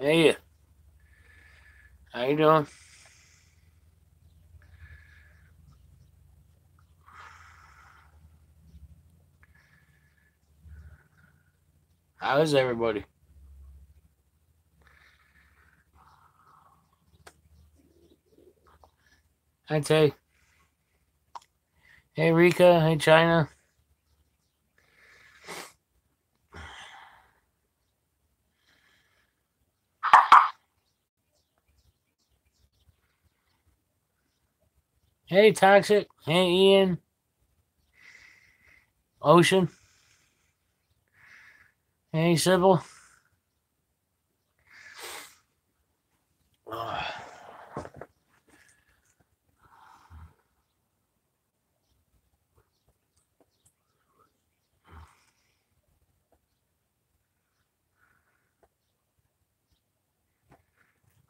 Hey, how you doing? How is everybody? Hi, Tay. Hey, Rika. Hey, China. Hey, Toxic. Hey, Ian. Ocean. Hey, Sybil.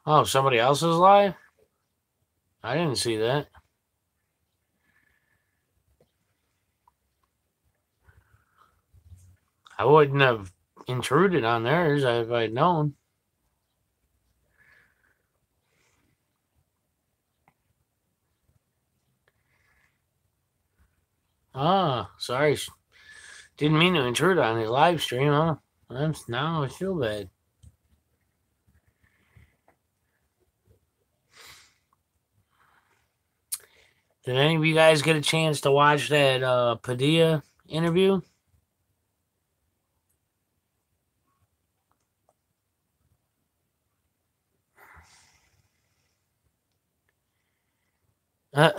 Oh, somebody else is live? I didn't see that. I wouldn't have intruded on theirs if I'd known. Ah, sorry. Didn't mean to intrude on your live stream, huh? Now I feel bad. Did any of you guys get a chance to watch that Padilla interview? Uh,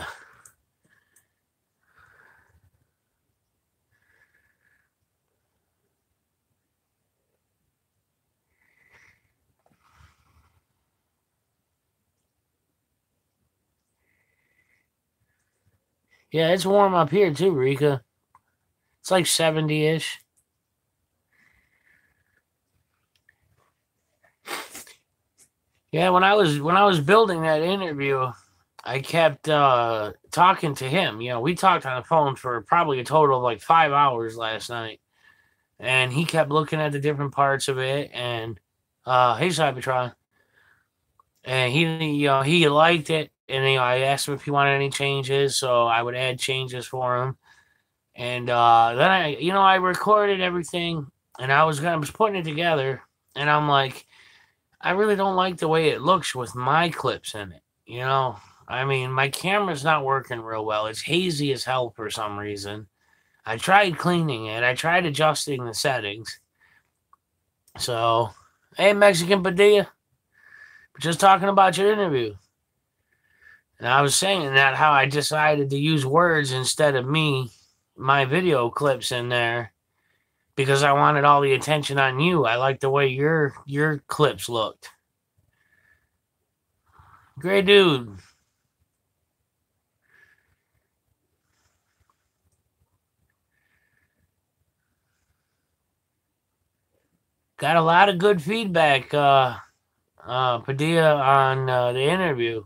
yeah, it's warm up here too, Rika. It's like 70-ish. Yeah, when I was building that interview, I kept talking to him. We talked on the phone for probably a total of like 5 hours last night, and he kept looking at the different parts of it. And hey, Cybertron, and he liked it, and I asked him if he wanted any changes, so I would add changes for him. And then I recorded everything, and I was putting it together, and I'm like, I really don't like the way it looks with my clips in it. I mean, my camera's not working real well. It's hazy as hell for some reason. I tried cleaning it. I tried adjusting the settings. So, hey, Mexican Padilla, just talking about your interview. And I was saying that how I decided to use words instead of my video clips in there because I wanted all the attention on you. I like the way your clips looked. Great dude. Got a lot of good feedback, Padilla, on the interview.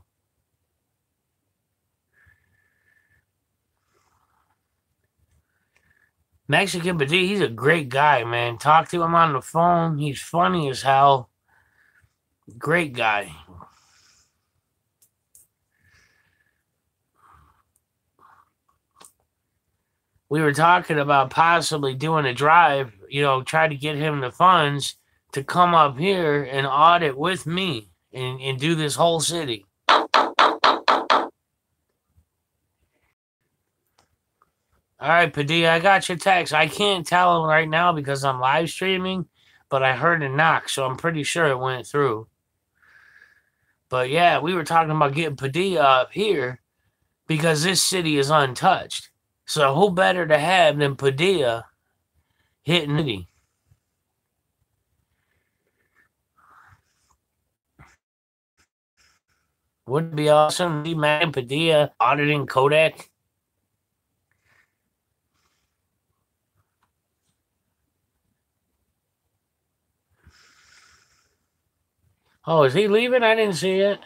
Mexican Padilla, he's a great guy, man. Talk to him on the phone. He's funny as hell. Great guy. We were talking about possibly doing a drive, try to get him the funds to come up here and audit with me and do this whole city. All right, Padilla, I got your text. I can't tell right now because I'm live streaming, but I heard a knock, so I'm pretty sure it went through. But yeah, we were talking about getting Padilla up here because this city is untouched. So who better to have than Padilla hitting it? Wouldn't it be awesome to see Matt Padilla auditing Kodak? Oh, is he leaving? I didn't see it.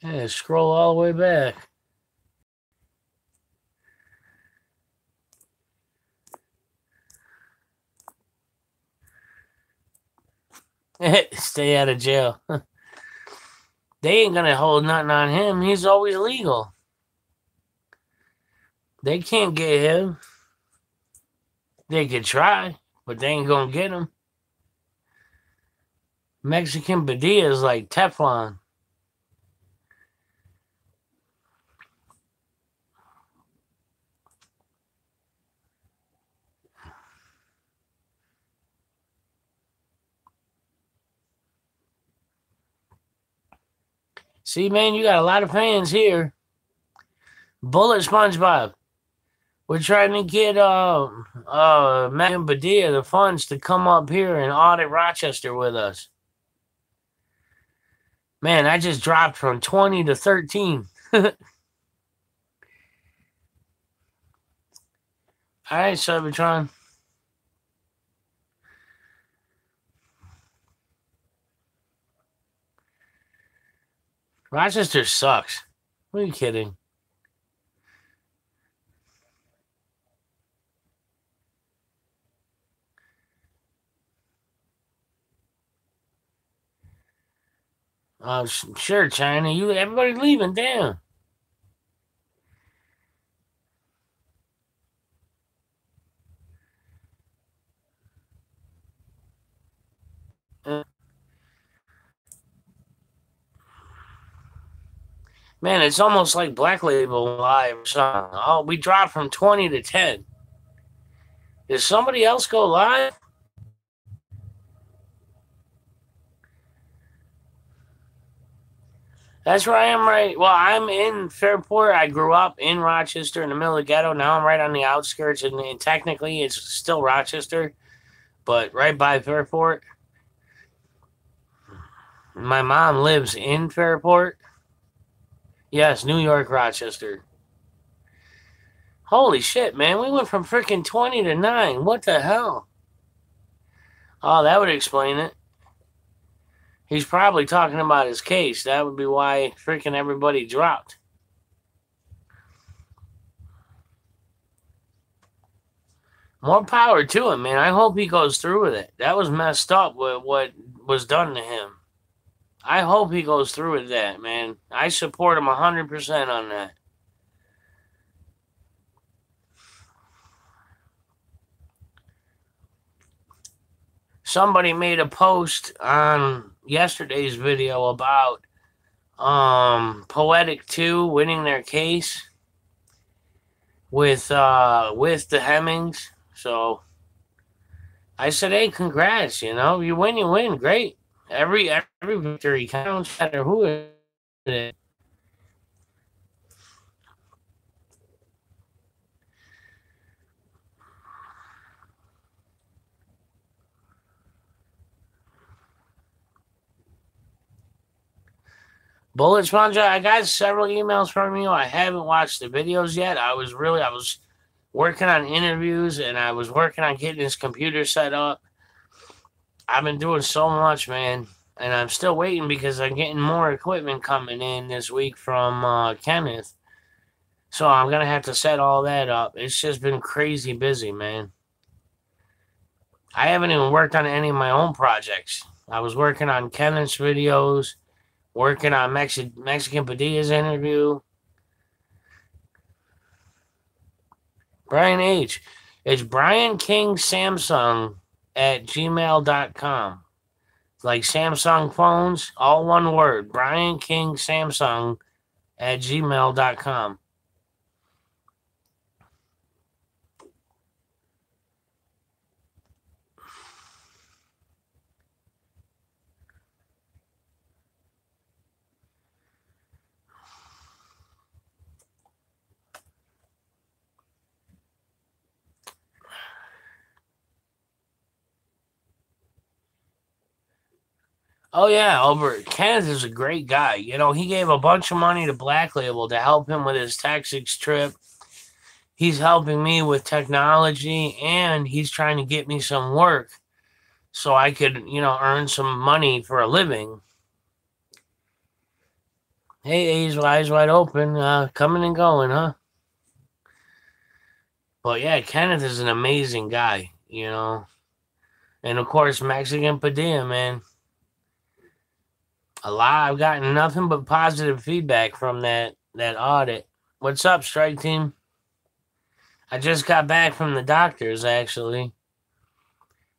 Yeah, scroll all the way back. Stay out of jail. They ain't gonna hold nothing on him. He's always legal. They can't get him. They could try, but they ain't gonna get him. Mexican Padilla is like Teflon. See, man, you got a lot of fans here. Bullet SpongeBob. We're trying to get Mexican Padilla the funds to come up here and audit Rochester with us. Man, I just dropped from 20 to 13. All right, Cybertron. Rochester sucks. What are you kidding? Sure, China. Everybody leaving. Damn. Man, it's almost like Black Label Live or something. Oh, we dropped from 20 to 10. Did somebody else go live? That's where I am right. Well, I'm in Fairport. I grew up in Rochester in the middle of the ghetto. Now I'm right on the outskirts, and technically it's still Rochester, but right by Fairport. My mom lives in Fairport. Yes, New York, Rochester. Holy shit, man. We went from freaking 20 to 9. What the hell? Oh, that would explain it. He's probably talking about his case. That would be why freaking everybody dropped. More power to him, man. I hope he goes through with it. That was messed up with what was done to him. I hope he goes through with that, man. I support him 100% on that. Somebody made a post on yesterday's video about Poetic 2 winning their case with the Hemmings. So I said, hey, congrats, you win, great. Every victory counts, no matter who it is. Bullet Sponge, I got several emails from you. I haven't watched the videos yet. I was working on interviews, and I was working on getting this computer set up. I've been doing so much, man. And I'm still waiting because I'm getting more equipment coming in this week from Kenneth. So I'm going to have to set all that up. It's just been crazy busy, man. I haven't even worked on any of my own projects. I was working on Kenneth's videos, working on Mexican Padilla's interview. Brian H. It's Brian King Samsung at gmail.com. Like Samsung phones, all one word. Brian King Samsung at gmail.com. Oh yeah, Albert. Kenneth is a great guy. He gave a bunch of money to Black Label to help him with his Texas trip. He's helping me with technology, and he's trying to get me some work so I could, earn some money for a living. Hey, eyes wide open, coming and going, huh? But yeah, Kenneth is an amazing guy, And of course, Mexican Padilla, man. A lot. I've gotten nothing but positive feedback from that audit. What's up, Strike Team? I just got back from the doctor's, actually.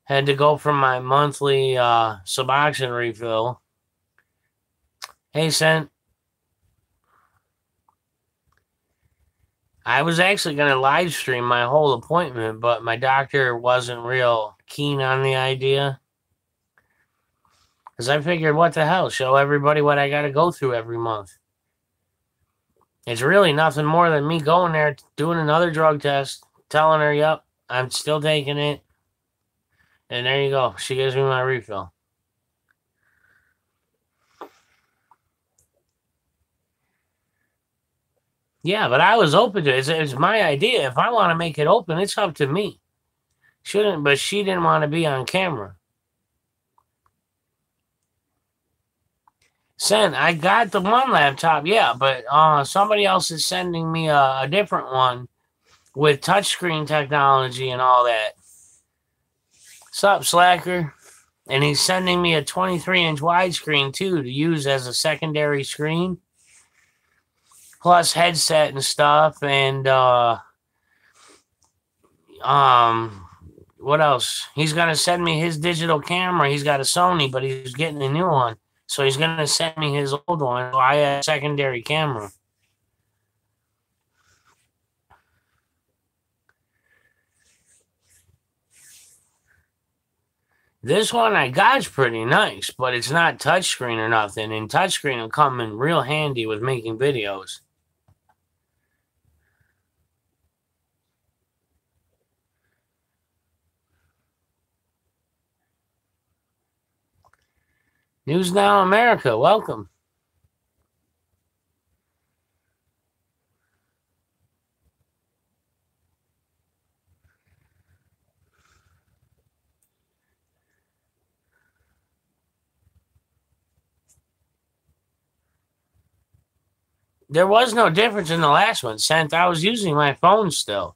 Had to go for my monthly Suboxone refill. Hey, Sent. I was actually going to live stream my whole appointment, but my doctor wasn't real keen on the idea. Because I figured, what the hell, show everybody what I got to go through every month. It's really nothing more than me going there, doing another drug test, telling her, yep, I'm still taking it. And there you go. She gives me my refill. Yeah, but I was open to it. It's my idea. If I want to make it open, it's up to me. But she didn't want to be on camera. I got the one laptop, yeah, but somebody else is sending me a different one with touchscreen technology and all that. Sup, Slacker? And he's sending me a 23-inch widescreen, too, to use as a secondary screen. Plus headset and stuff, and what else? He's gonna send me his digital camera. He's got a Sony, but he's getting a new one. So he's gonna send me his old one. So I have a secondary camera. This one I got is pretty nice, but it's not touchscreen or nothing. And touchscreen will come in real handy with making videos. News Now America, welcome. There was no difference in the last one, Sent. I was using my phone still.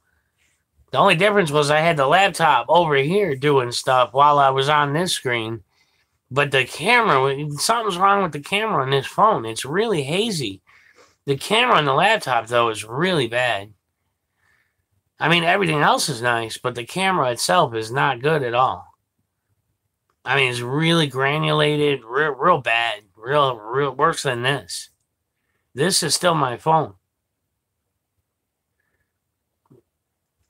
The only difference was I had the laptop over here doing stuff while I was on this screen. But the camera, something's wrong with the camera on this phone. It's really hazy. The camera on the laptop, though, is really bad. I mean, everything else is nice, but the camera itself is not good at all. I mean, it's really granulated, real bad, real worse than this. This is still my phone.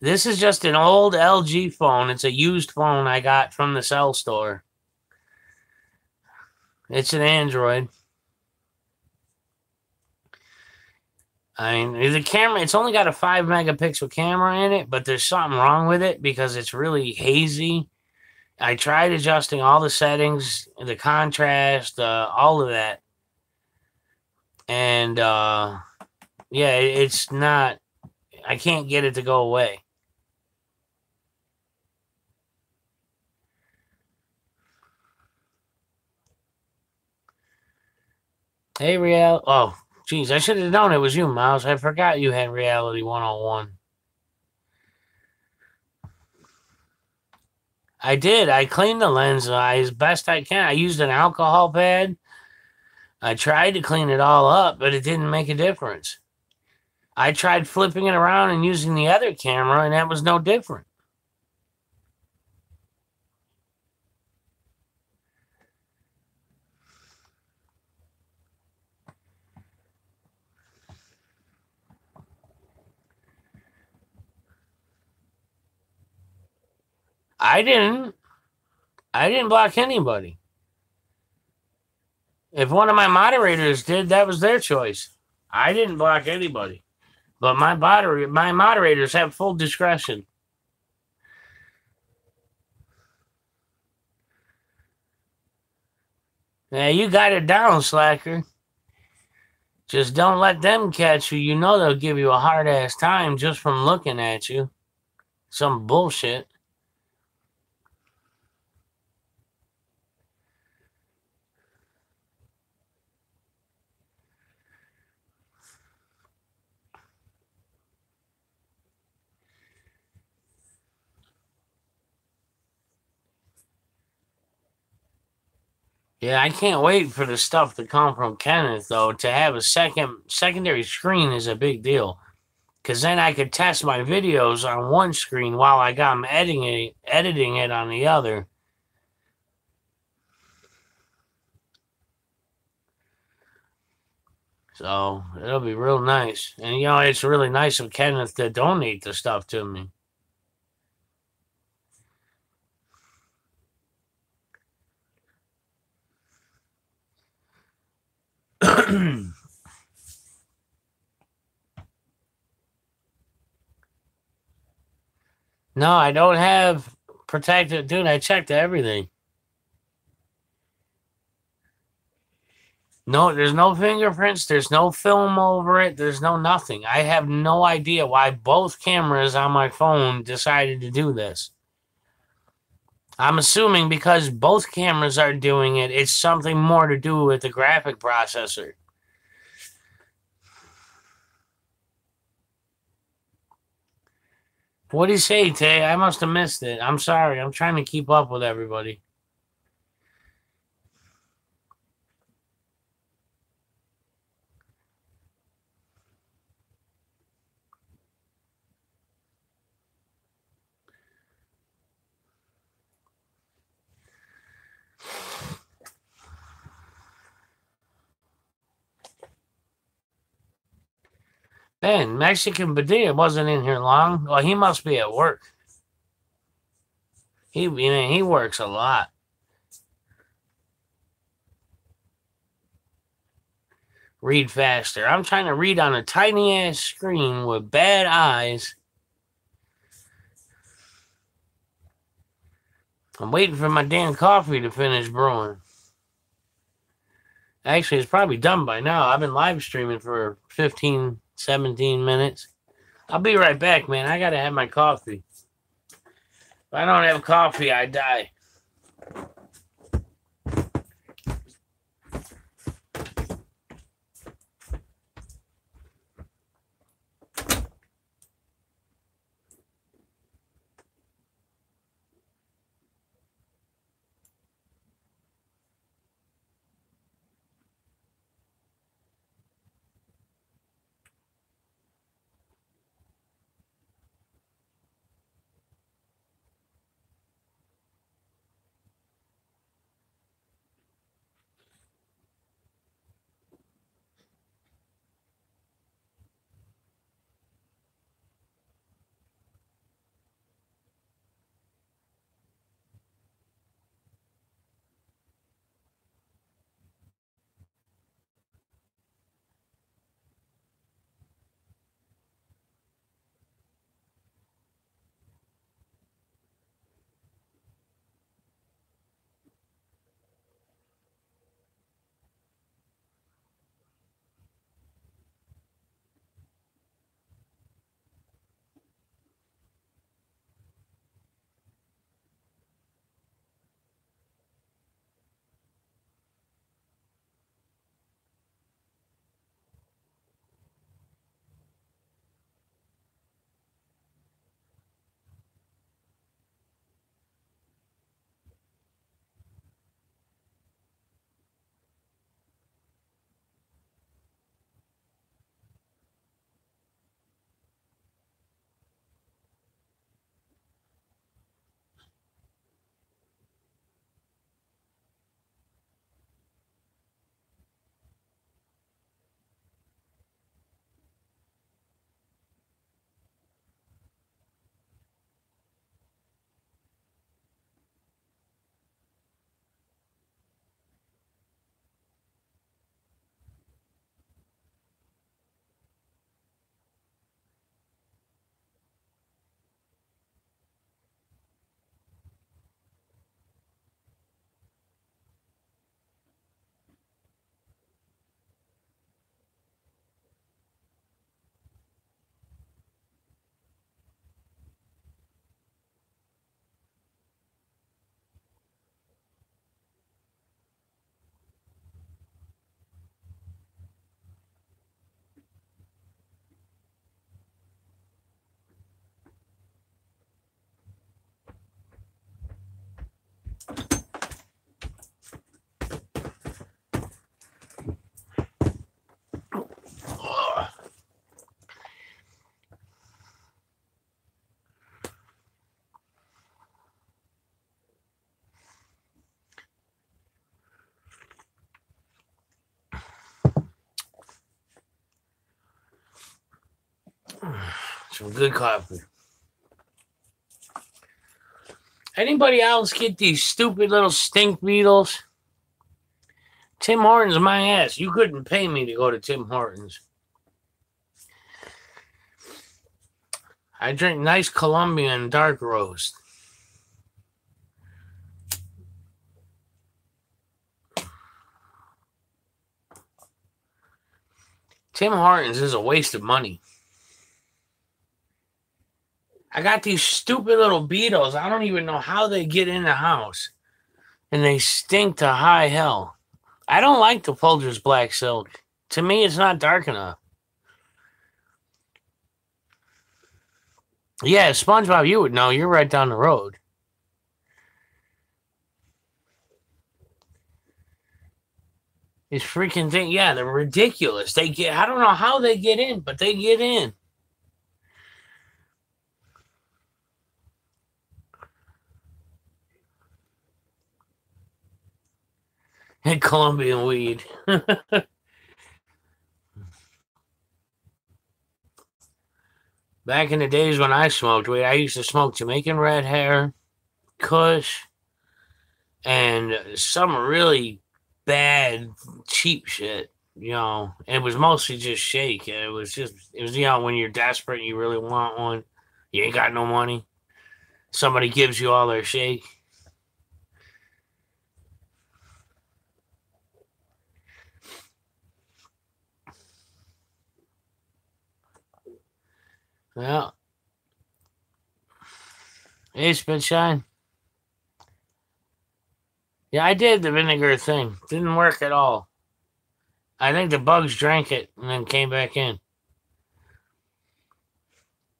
This is just an old LG phone. It's a used phone I got from the cell store. It's an Android. I mean, the camera, it's only got a 5-megapixel camera in it, but there's something wrong with it because it's really hazy. I tried adjusting all the settings, the contrast, all of that. And, yeah, it's not, I can't get it to go away. Hey, oh, geez, I should have known it was you, Miles. I forgot you had Reality 101. I did. I cleaned the lens as best I can. I used an alcohol pad. I tried to clean it all up, but it didn't make a difference. I tried flipping it around and using the other camera, and that was no different. I didn't block anybody. If one of my moderators did, that was their choice. I didn't block anybody. But my moderators have full discretion. Yeah, you got it down, Slacker. Just don't let them catch you. You know they'll give you a hard-ass time just from looking at you. Some bullshit. Yeah, I can't wait for the stuff to come from Kenneth though. To have a secondary screen is a big deal. Cause then I could test my videos on one screen while I got them editing it on the other. So it'll be real nice. And it's really nice of Kenneth to donate the stuff to me. No, I don't have protected. Dude, I checked everything. No, there's no fingerprints. There's no film over it. There's no nothing. I have no idea why both cameras on my phone decided to do this. I'm assuming because both cameras are doing it, it's something more to do with the graphic processor. What do you say, Tay? I must have missed it. I'm sorry. I'm trying to keep up with everybody. Man, Mexican Padilla wasn't in here long. Well, he must be at work. He works a lot. Read faster. I'm trying to read on a tiny ass screen with bad eyes. I'm waiting for my damn coffee to finish brewing. Actually, it's probably done by now. I've been live streaming for 15, 17 minutes. I'll be right back, man. I gotta have my coffee. If I don't have coffee, I die. Some good coffee. Anybody else get these stupid little stink beetles? Tim Hortons, my ass. You couldn't pay me to go to Tim Hortons. I drink nice Colombian dark roast. Tim Hortons is a waste of money. I got these stupid little beetles. I don't even know how they get in the house. And they stink to high hell. I don't like the Folgers Black Silk. To me, it's not dark enough. Yeah, SpongeBob, you would know. You're right down the road. These freaking thing, yeah, they're ridiculous. I don't know how they get in, but they get in. And Colombian weed. Back in the days when I smoked weed, I used to smoke Jamaican Red Hair, Kush, and some really bad, cheap shit. You know, it was mostly just shake. It was when you're desperate and you really want one, you ain't got no money. Somebody gives you all their shake. Well, hey, Spitshine. Yeah, I did the vinegar thing. Didn't work at all. I think the bugs drank it and then came back in.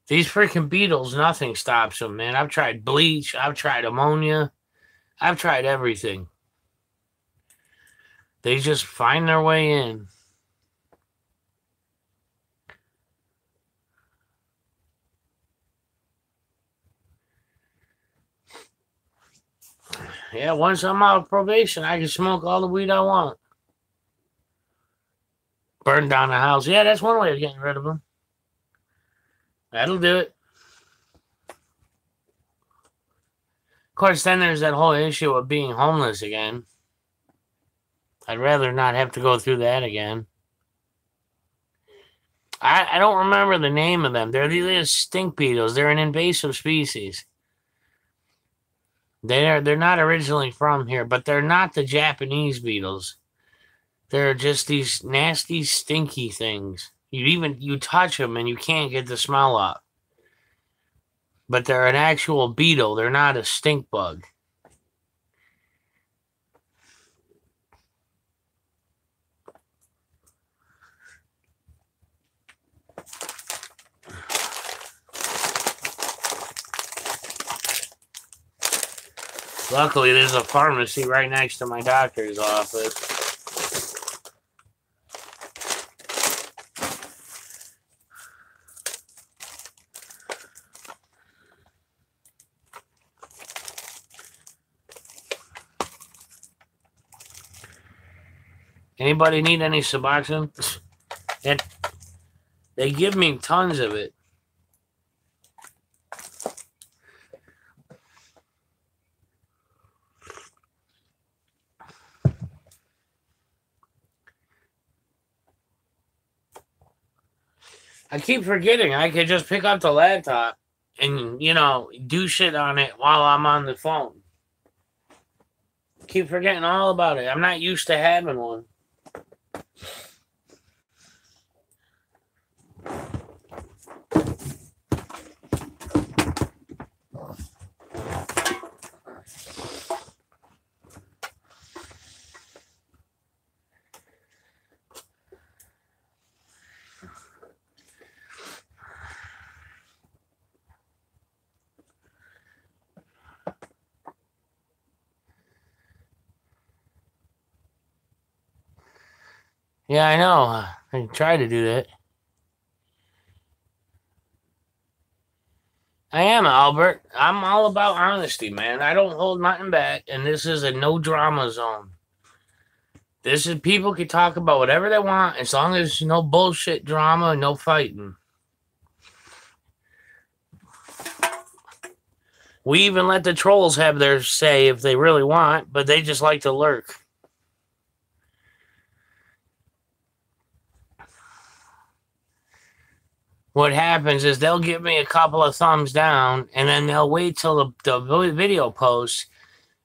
These freaking beetles, nothing stops them, man. I've tried bleach. I've tried ammonia. I've tried everything. They just find their way in. Yeah, once I'm out of probation, I can smoke all the weed I want. Burn down the house. Yeah, that's one way of getting rid of them. That'll do it. Of course, then there's that whole issue of being homeless again. I'd rather not have to go through that again. I don't remember the name of them. They're these stink beetles. They're an invasive species. They're not originally from here, but they're not the Japanese beetles. They're just these nasty, stinky things. You touch them and you can't get the smell up. But they're an actual beetle. They're not a stink bug. Luckily, there's a pharmacy right next to my doctor's office. Anybody need any Suboxone? And they give me tons of it. I keep forgetting I could just pick up the laptop and, do shit on it while I'm on the phone. Keep forgetting all about it. I'm not used to having one. Yeah, I know. I try to do that. I am, Albert. I'm all about honesty, man. I don't hold nothing back, and this is a no drama zone. This is people can talk about whatever they want as long as no bullshit drama, no fighting. We even let the trolls have their say if they really want, but they just like to lurk. What happens is they'll give me a couple of thumbs down, and then they'll wait till the video posts,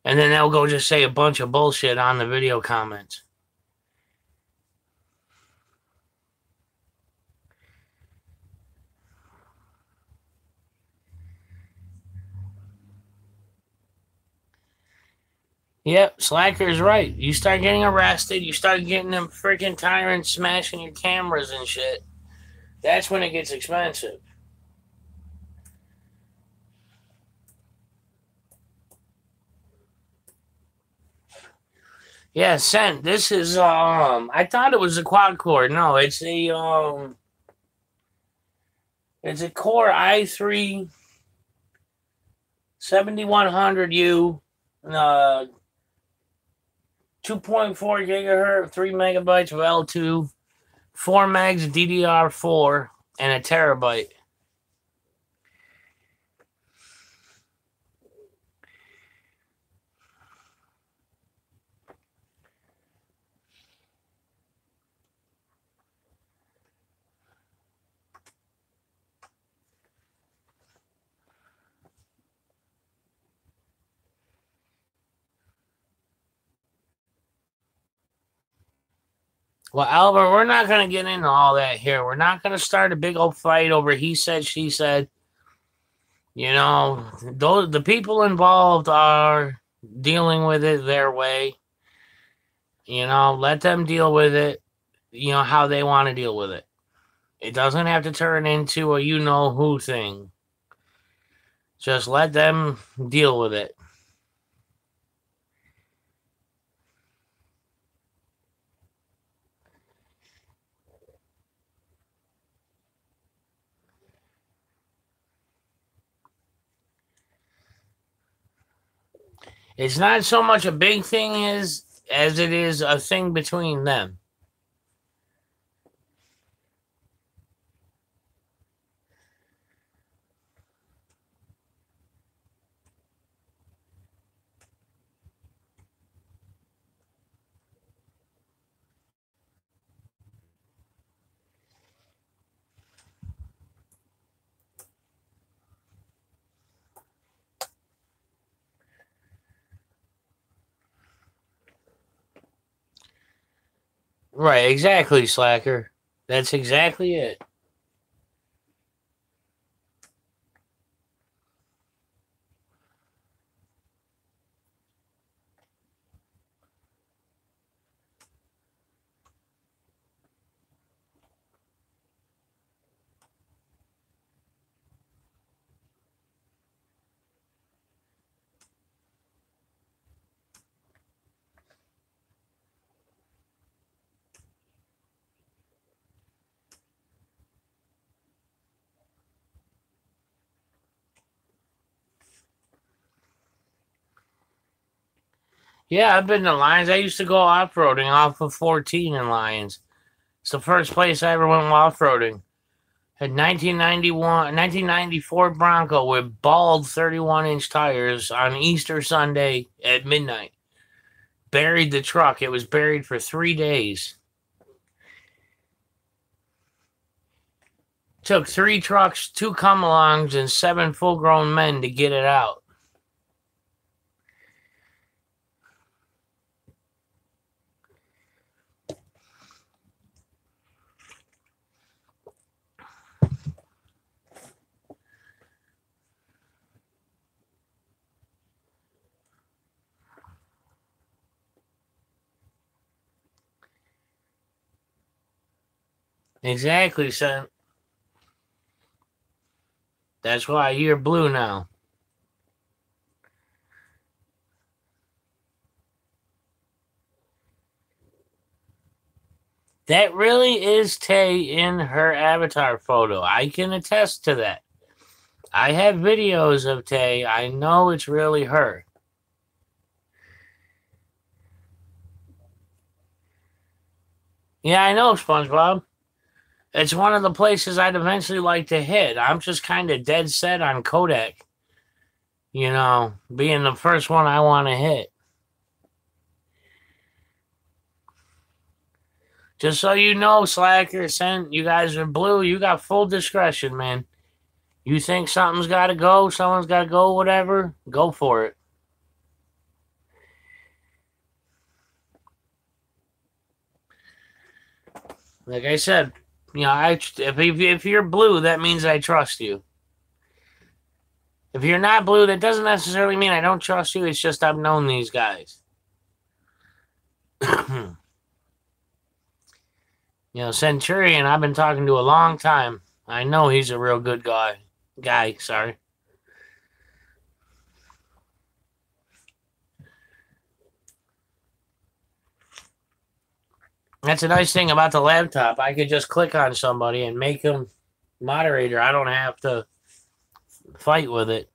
and then they'll go just say a bunch of bullshit on the video comments. Yep, Slacker's right. You start getting arrested, you start getting them freaking tyrants smashing your cameras and shit. That's when it gets expensive. Yeah, Sent. This is I thought it was a quad core. No, it's a Core i3 7100U 2.4 gigahertz, 3 megabytes of L2, 4 megs of DDR4, and a terabyte. Well, Albert, we're not going to get into all that here. We're not going to start a big old fight over he said, she said. You know, the people involved are dealing with it their way. You know, let them deal with it, you know, how they want to deal with it. It doesn't have to turn into a you-know-who thing. Just let them deal with it. It's not so much a big thing as it is a thing between them. Right, exactly, Slacker. That's exactly it. Yeah, I've been to Lions. I used to go off-roading off of 14 in Lions. It's the first place I ever went off-roading. Had 1994 Bronco with bald 31-inch tires on Easter Sunday at midnight. Buried the truck. It was buried for 3 days. Took 3 trucks, 2 come-alongs, and 7 full-grown men to get it out. Exactly, son. That's why you're blue now. That really is Tay in her avatar photo. I can attest to that. I have videos of Tay. I know it's really her. Yeah, I know, SpongeBob. It's one of the places I'd eventually like to hit. I'm just kind of dead set on Kodak. You know, being the first one I want to hit. Just so you know, Slacker, Sent, you guys are blue. You got full discretion, man. You think something's got to go, someone's got to go, whatever, go for it. Like I said, you know, if you're blue, that means I trust you. If you're not blue, that doesn't necessarily mean I don't trust you. It's just I've known these guys. You know, Centurion, I've been talking to a long time. I know he's a real good guy. Sorry. That's a nice thing about the laptop. I could just click on somebody and make them moderator. I don't have to fight with it.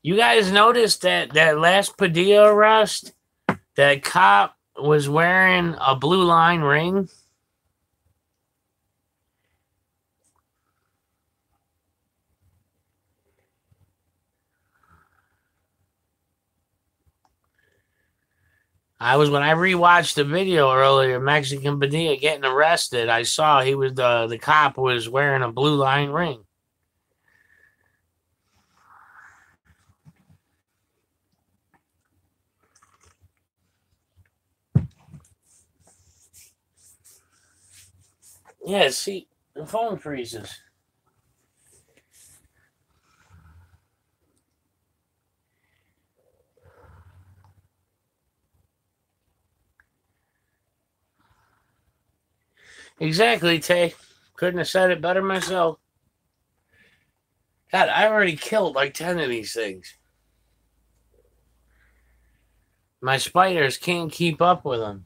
You guys noticed that last Padilla arrest? That cop was wearing a blue line ring? When I rewatched the video earlier, Mexican Padilla getting arrested, I saw he was the cop was wearing a blue line ring. Yeah, see, the phone freezes. Exactly, Tay. Couldn't have said it better myself. God, I already killed like 10 of these things. My spiders can't keep up with them.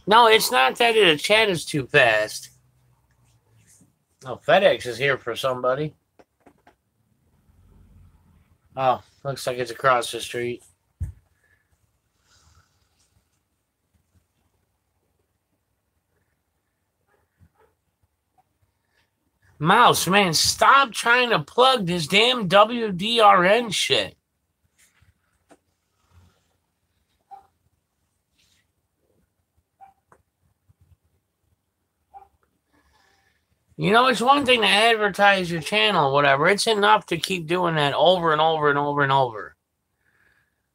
No, it's not that the chat is too fast. Oh, FedEx is here for somebody. Oh, looks like it's across the street. Mouse, man, stop trying to plug this damn WDRN shit. You know, it's one thing to advertise your channel or whatever. It's enough to keep doing that over and over and over and over.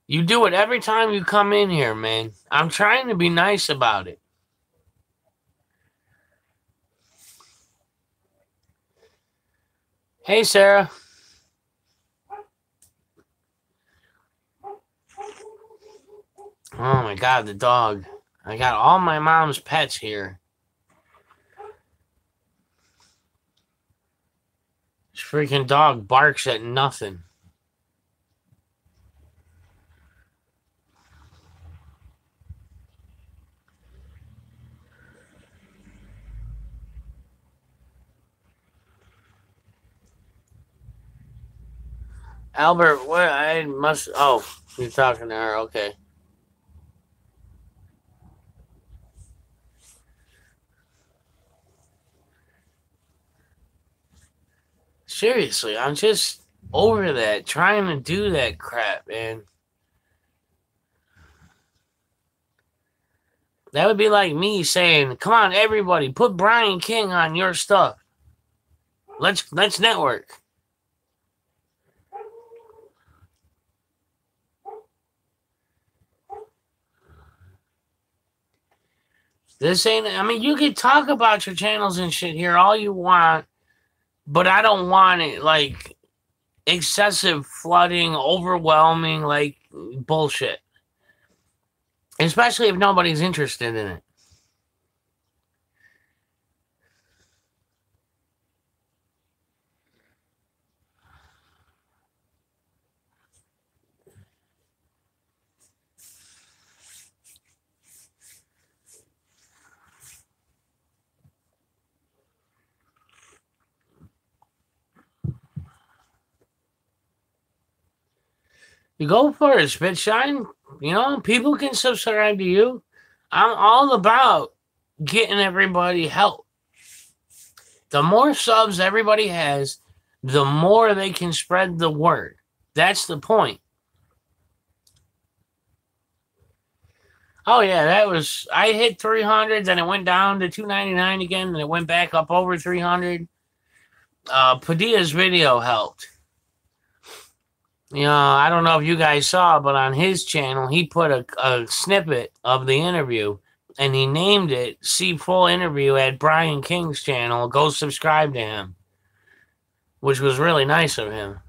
You do it every time you come in here, man. I'm trying to be nice about it. Hey, Sarah. Oh, my God, the dog. I got all my mom's pets here. This freaking dog barks at nothing. Albert, what? I must. Oh, you're talking to her. Okay. Seriously, I'm just over that, trying to do that crap, man. That would be like me saying, "Come on, everybody, put Brian King on your stuff. Let's network." This ain't. I mean, you can talk about your channels and shit here all you want, but I don't want it like excessive flooding, overwhelming, like bullshit. Especially if nobody's interested in it. You go for it, Spitshine. You know, people can subscribe to you. I'm all about getting everybody help. The more subs everybody has, the more they can spread the word. That's the point. Oh yeah, that was I hit 300, then it went down to 299 again, and it went back up over 300. Padilla's video helped. You know, I don't know if you guys saw, but on his channel, he put a snippet of the interview, and he named it "See Full Interview" at Brian King's channel. Go subscribe to him, which was really nice of him.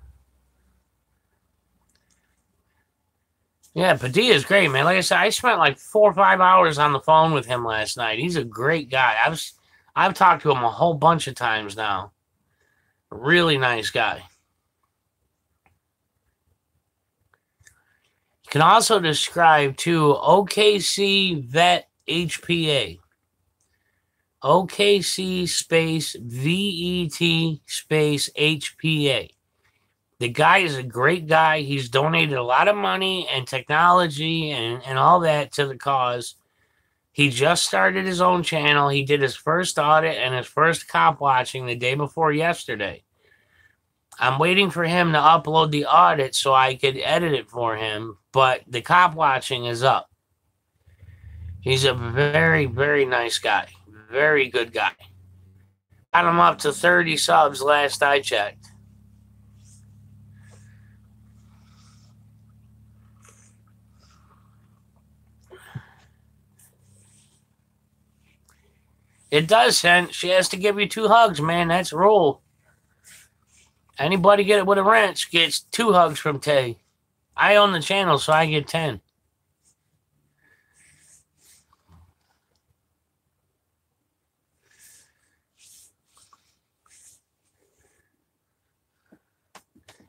Yeah, Padilla's great, man. Like I said, I spent like 4 or 5 hours on the phone with him last night. He's a great guy. I've talked to him a whole bunch of times now. Really nice guy. You can also describe to OKC Vet HPA. OKC space VET space HPA. The guy is a great guy. He's donated a lot of money and technology and all that to the cause. He just started his own channel. He did his first audit and his first cop watching the day before yesterday. I'm waiting for him to upload the audit so I could edit it for him, but the cop watching is up. He's a very, very nice guy. Very good guy. Got him up to 30 subs last I checked. It does, and she has to give you 2 hugs, man. That's a rule. Anybody get it with a wrench gets 2 hugs from Tay. I own the channel, so I get 10.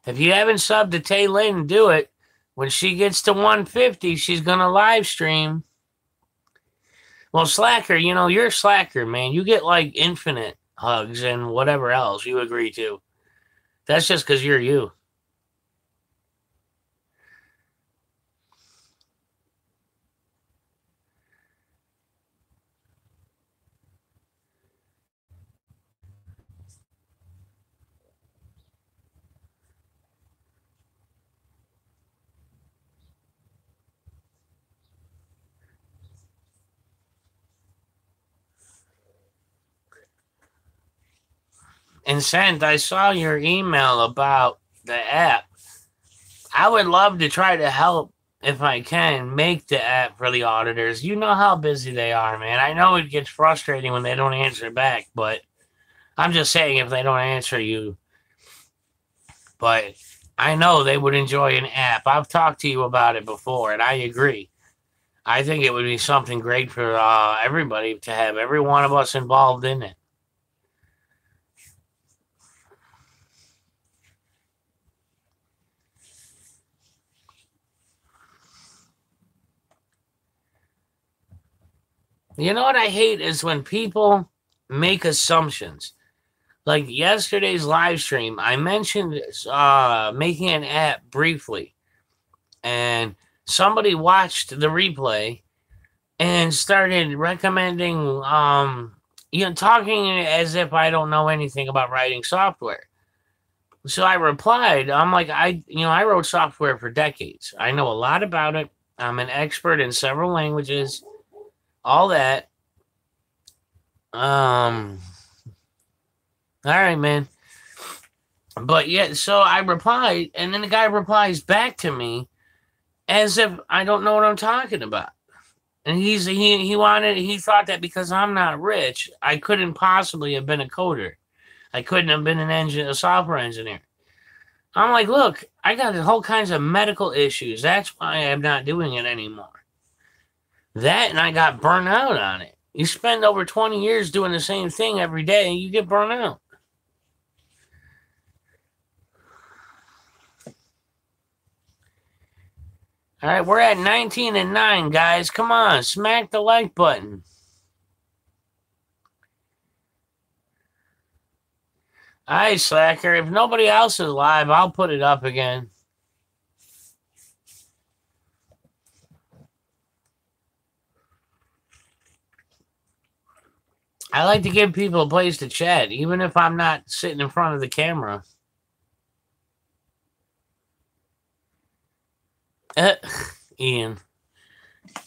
If you haven't subbed to Tay Lynn, do it. When she gets to 150, she's going to live stream. Well, Slacker, you know, you're Slacker, man. You get like infinite hugs and whatever else you agree to. That's just because you're you. And Sent, I saw your email about the app. I would love to try to help if I can make the app for the auditors. You know how busy they are, man. I know it gets frustrating when they don't answer back, but I'm just saying if they don't answer you. But I know they would enjoy an app. I've talked to you about it before, and I agree. I think it would be something great for everybody to have every one of us involved in it. You know what I hate is when people make assumptions. Like yesterday's live stream, I mentioned making an app briefly, and somebody watched the replay and started recommending, talking as if I don't know anything about writing software. So I replied, I'm like, I wrote software for decades. I know a lot about it. I'm an expert in several languages, all that. All right, man. But yeah, so I replied, and then the guy replies back to me as if I don't know what I'm talking about. And he thought that because I'm not rich, I couldn't possibly have been a coder. I couldn't have been a software engineer. I'm like, look, I got whole kinds of medical issues. That's why I'm not doing it anymore. That, and I got burnt out on it. You spend over 20 years doing the same thing every day, you get burnt out. All right, we're at 19-9, guys. Come on, smack the like button. All right, Slacker. If nobody else is live, I'll put it up again. I like to give people a place to chat, even if I'm not sitting in front of the camera. Ian.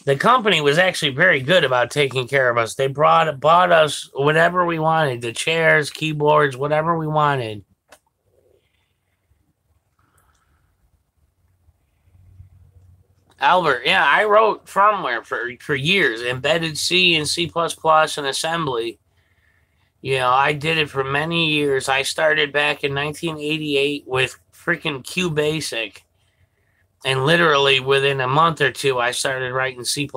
The company was actually very good about taking care of us. They bought us whatever we wanted, the chairs, keyboards, whatever we wanted. Albert, yeah, I wrote firmware for years, embedded C and C++ and assembly. You know, I did it for many years. I started back in 1988 with freaking QBasic. And literally within a month or two, I started writing C++.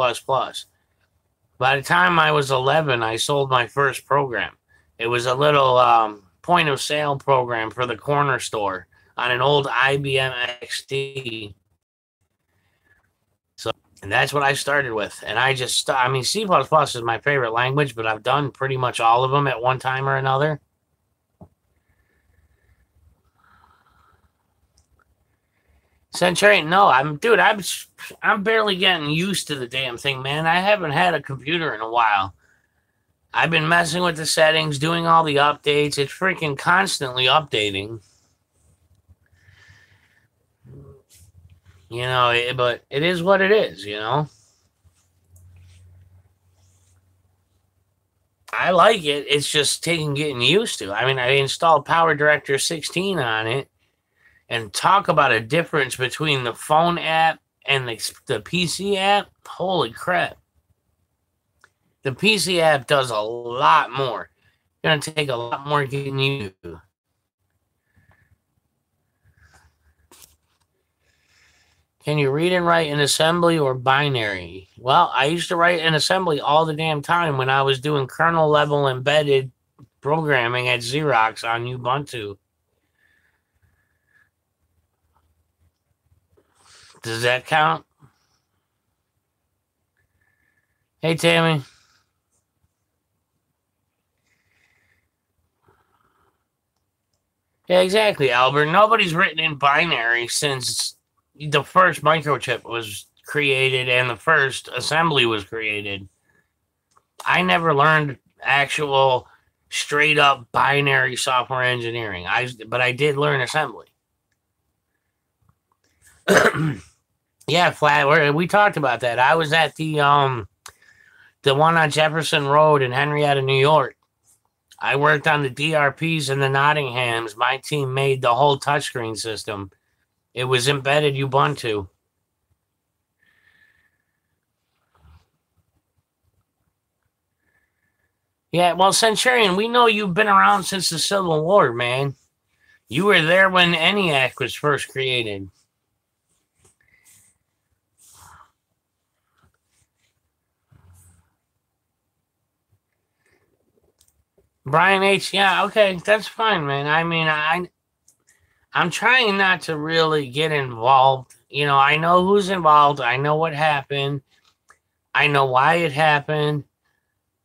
By the time I was 11, I sold my first program. It was a little point of sale program for the corner store on an old IBM XT. So, and that's what I started with. And I just, I mean, C++ is my favorite language, but I've done pretty much all of them at one time or another. Centurion, no, I'm barely getting used to the damn thing, man. I haven't had a computer in a while. I've been messing with the settings, doing all the updates. It's freaking constantly updating. You know, but it is what it is, you know. I like it. It's just getting used to. I mean, I installed PowerDirector 16 on it. And talk about a difference between the phone app and the PC app. Holy crap. The PC app does a lot more. It's going to take a lot more getting used to. Can you read and write in assembly or binary? Well, I used to write in assembly all the damn time when I was doing kernel level embedded programming at Xerox on Ubuntu. Does that count? Hey, Tammy. Yeah, exactly, Albert. Nobody's written in binary since the first microchip was created and the first assembly was created. I never learned actual straight up binary software engineering. But I did learn assembly. Yeah, flat. We talked about that. I was at the one on Jefferson Road in Henrietta, New York. I worked on the DRPs and the Nottinghams. My team made the whole touchscreen system. It was embedded Ubuntu. Yeah, well, Centurion, we know you've been around since the Civil War, man. You were there when ENIAC was first created. Brian H. Yeah, okay, that's fine, man. I mean, I'm trying not to really get involved. You know, I know who's involved. I know what happened. I know why it happened.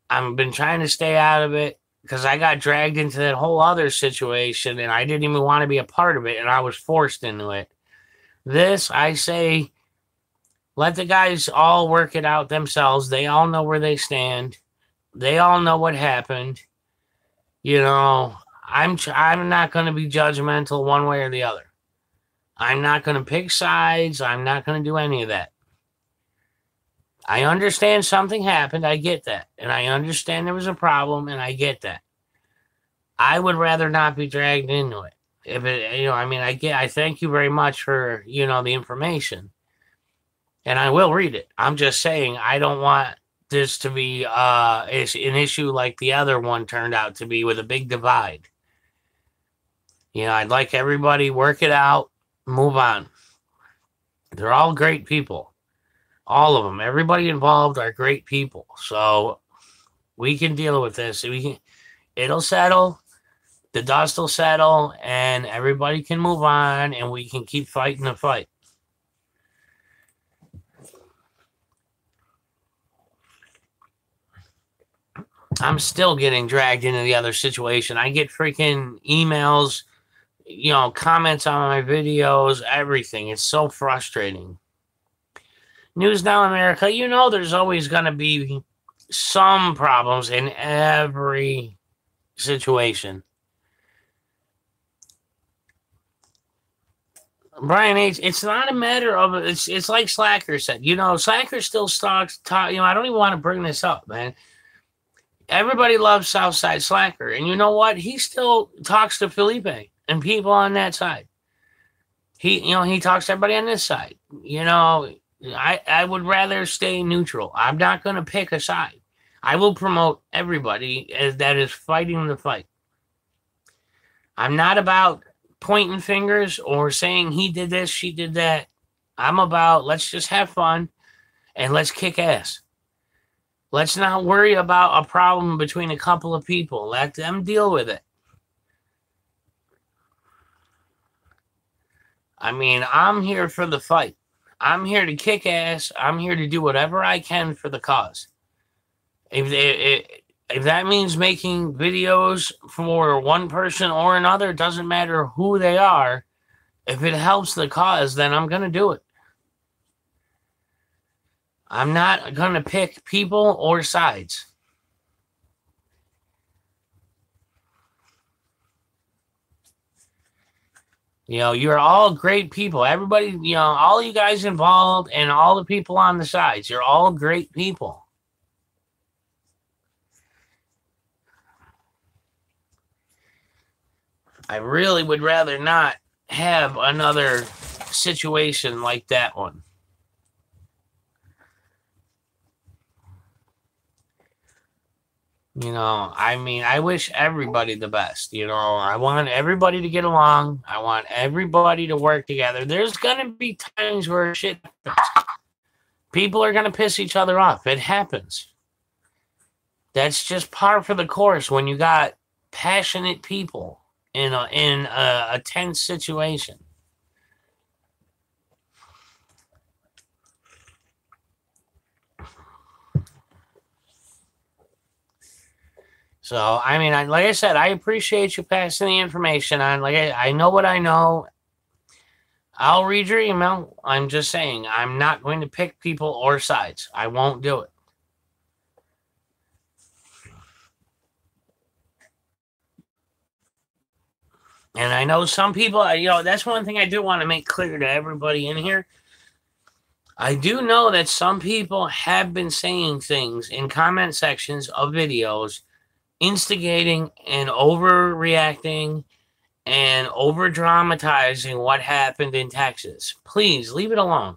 I've been trying to stay out of it because I got dragged into that whole other situation and I didn't even want to be a part of it and I was forced into it. This, I say, let the guys all work it out themselves. They all know where they stand. They all know what happened. You know, I'm not going to be judgmental one way or the other. I'm not going to pick sides. I'm not going to do any of that. I understand something happened. I get that. And I understand there was a problem, and I get that. I would rather not be dragged into it. If it, you know, I mean, I thank you very much for, you know, the information. And I will read it. I'm just saying I don't want this to be an issue like the other one turned out to be with a big divide. You know, I'd like everybody work it out, move on. They're all great people. All of them. Everybody involved are great people. So we can deal with this. It'll settle. The dust will settle and everybody can move on and we can keep fighting the fight. I'm still getting dragged into the other situation. I get freaking emails, you know, comments on my videos, everything. It's so frustrating. News Now America, you know there's always going to be some problems in every situation. Brian H., it's not a matter of it's like Slacker said. Slacker still talks. I don't even want to bring this up, man. Everybody loves Southside Slacker, and you know what? He still talks to Felipe and people on that side. He talks to everybody on this side. I would rather stay neutral. I'm not going to pick a side. I will promote everybody that is fighting the fight. I'm not about pointing fingers or saying he did this, she did that. I'm about let's just have fun and let's kick ass. Let's not worry about a problem between a couple of people. Let them deal with it. I mean, I'm here for the fight. I'm here to kick ass. I'm here to do whatever I can for the cause. If that means making videos for one person or another, it doesn't matter who they are. If it helps the cause, then I'm going to do it. I'm not going to pick people or sides. You're all great people. Everybody, all you guys involved and all the people on the sides, you're all great people. I really would rather not have another situation like that one. I wish everybody the best. I want everybody to get along. I want everybody to work together. There's going to be times where shit happens. People are going to piss each other off. It happens. That's just par for the course when you got passionate people in a tense situation. So, like I said, I appreciate you passing the information on. I know what I know. I'll read your email. I'm just saying, I'm not going to pick people or sides. I won't do it. And I know some people, that's one thing I do want to make clear to everybody in here. I do know that some people have been saying things in comment sections of videos, instigating and overreacting and over dramatizing what happened in Texas. Please leave it alone.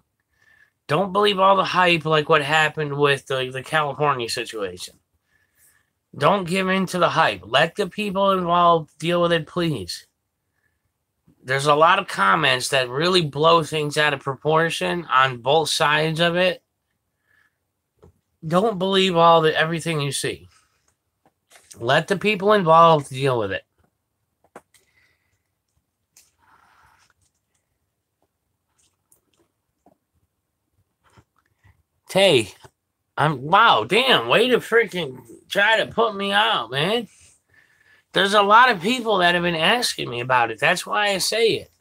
Don't believe all the hype like what happened with the California situation. Don't give in to the hype. Let the people involved deal with it, please. There's a lot of comments that really blow things out of proportion on both sides of it. Don't believe everything you see. Let the people involved deal with it. Tay, wow, damn, way to freaking try to put me out, man. There's a lot of people that have been asking me about it. That's why I say it.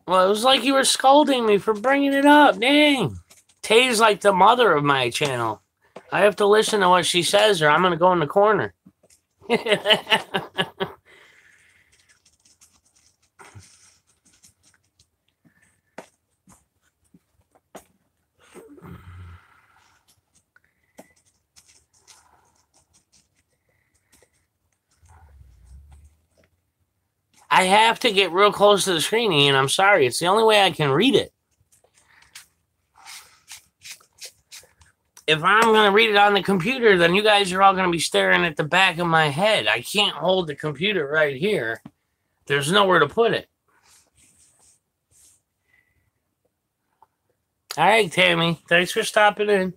Well, it was like you were scolding me for bringing it up. Dang. Tay's like the mother of my channel. I have to listen to what she says or I'm going to go in the corner. I have to get real close to the screen, and I'm sorry. It's the only way I can read it. If I'm going to read it on the computer, then you guys are all going to be staring at the back of my head. I can't hold the computer right here. There's nowhere to put it. All right, Tammy. Thanks for stopping in.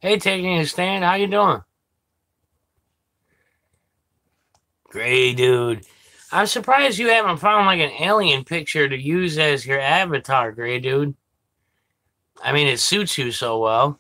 Hey, taking a stand. How you doing? Great, dude. I'm surprised you haven't found like an alien picture to use as your avatar, Gray, dude. I mean, it suits you so well.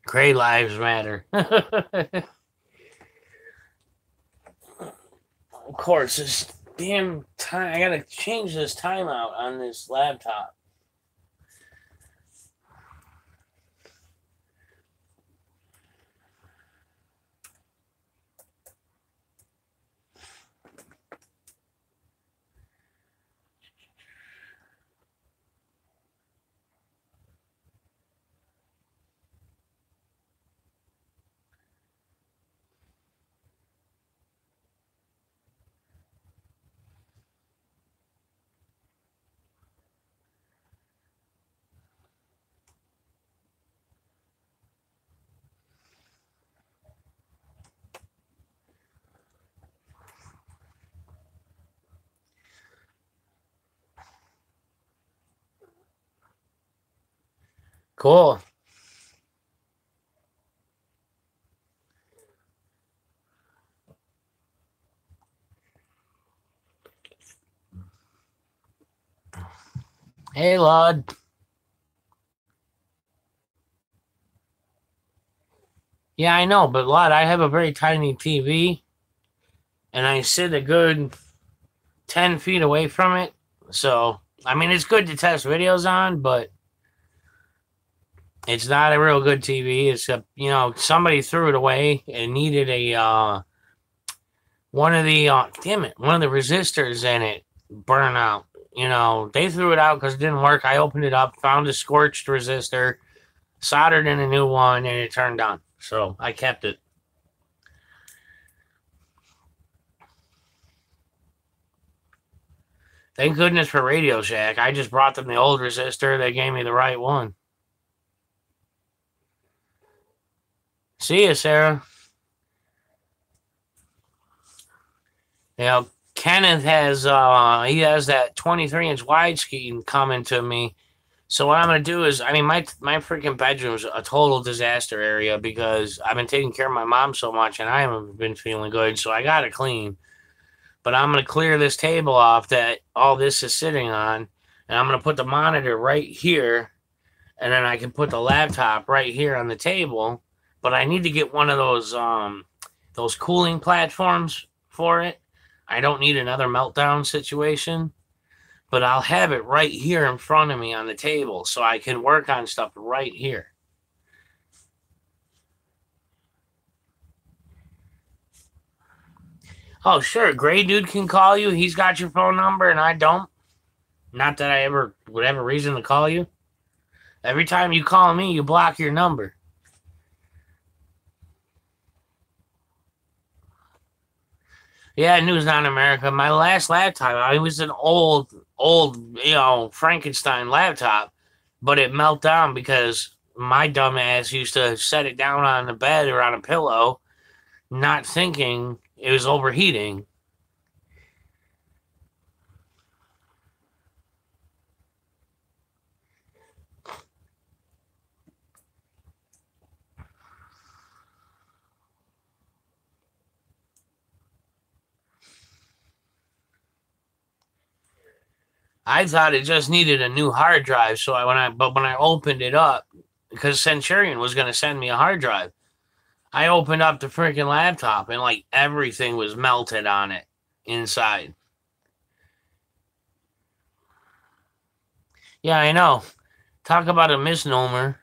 Gray lives matter. Of course, this damn time. I gotta change this timeout on this laptop. Cool. Hey, Lud. Yeah, I know, but Lud, I have a very tiny TV, and I sit a good 10 feet away from it. So, I mean, it's good to test videos on, but it's not a real good TV. It's somebody threw it away and needed a, one of the, one of the resistors in it burn out. They threw it out because it didn't work. I opened it up, found a scorched resistor, soldered in a new one, and it turned on. So I kept it. Thank goodness for Radio Shack. I just brought them the old resistor. They gave me the right one. See ya, Sarah. Kenneth has he has that 23-inch widescreen coming to me. So what I'm gonna do is, I mean, my freaking bedroom's a total disaster area because I've been taking care of my mom so much and I haven't been feeling good. So I gotta clean. But I'm gonna clear this table off that all this is sitting on, and I'm gonna put the monitor right here, and then I can put the laptop right here on the table. But I need to get one of those cooling platforms for it. I don't need another meltdown situation, but I'll have it right here in front of me on the table so I can work on stuff right here. Oh, sure. Gray Dude can call you. He's got your phone number and I don't. Not that I ever would have a reason to call you. Every time you call me, you block your number. Yeah, News Not America. My last laptop, I was an old, Frankenstein laptop, but it melted down because my dumb ass used to set it down on the bed or on a pillow, not thinking it was overheating. I thought it just needed a new hard drive. So when I opened it up, because Centurion was going to send me a hard drive, I opened up the freaking laptop and like everything was melted on it inside. Yeah, I know. Talk about a misnomer.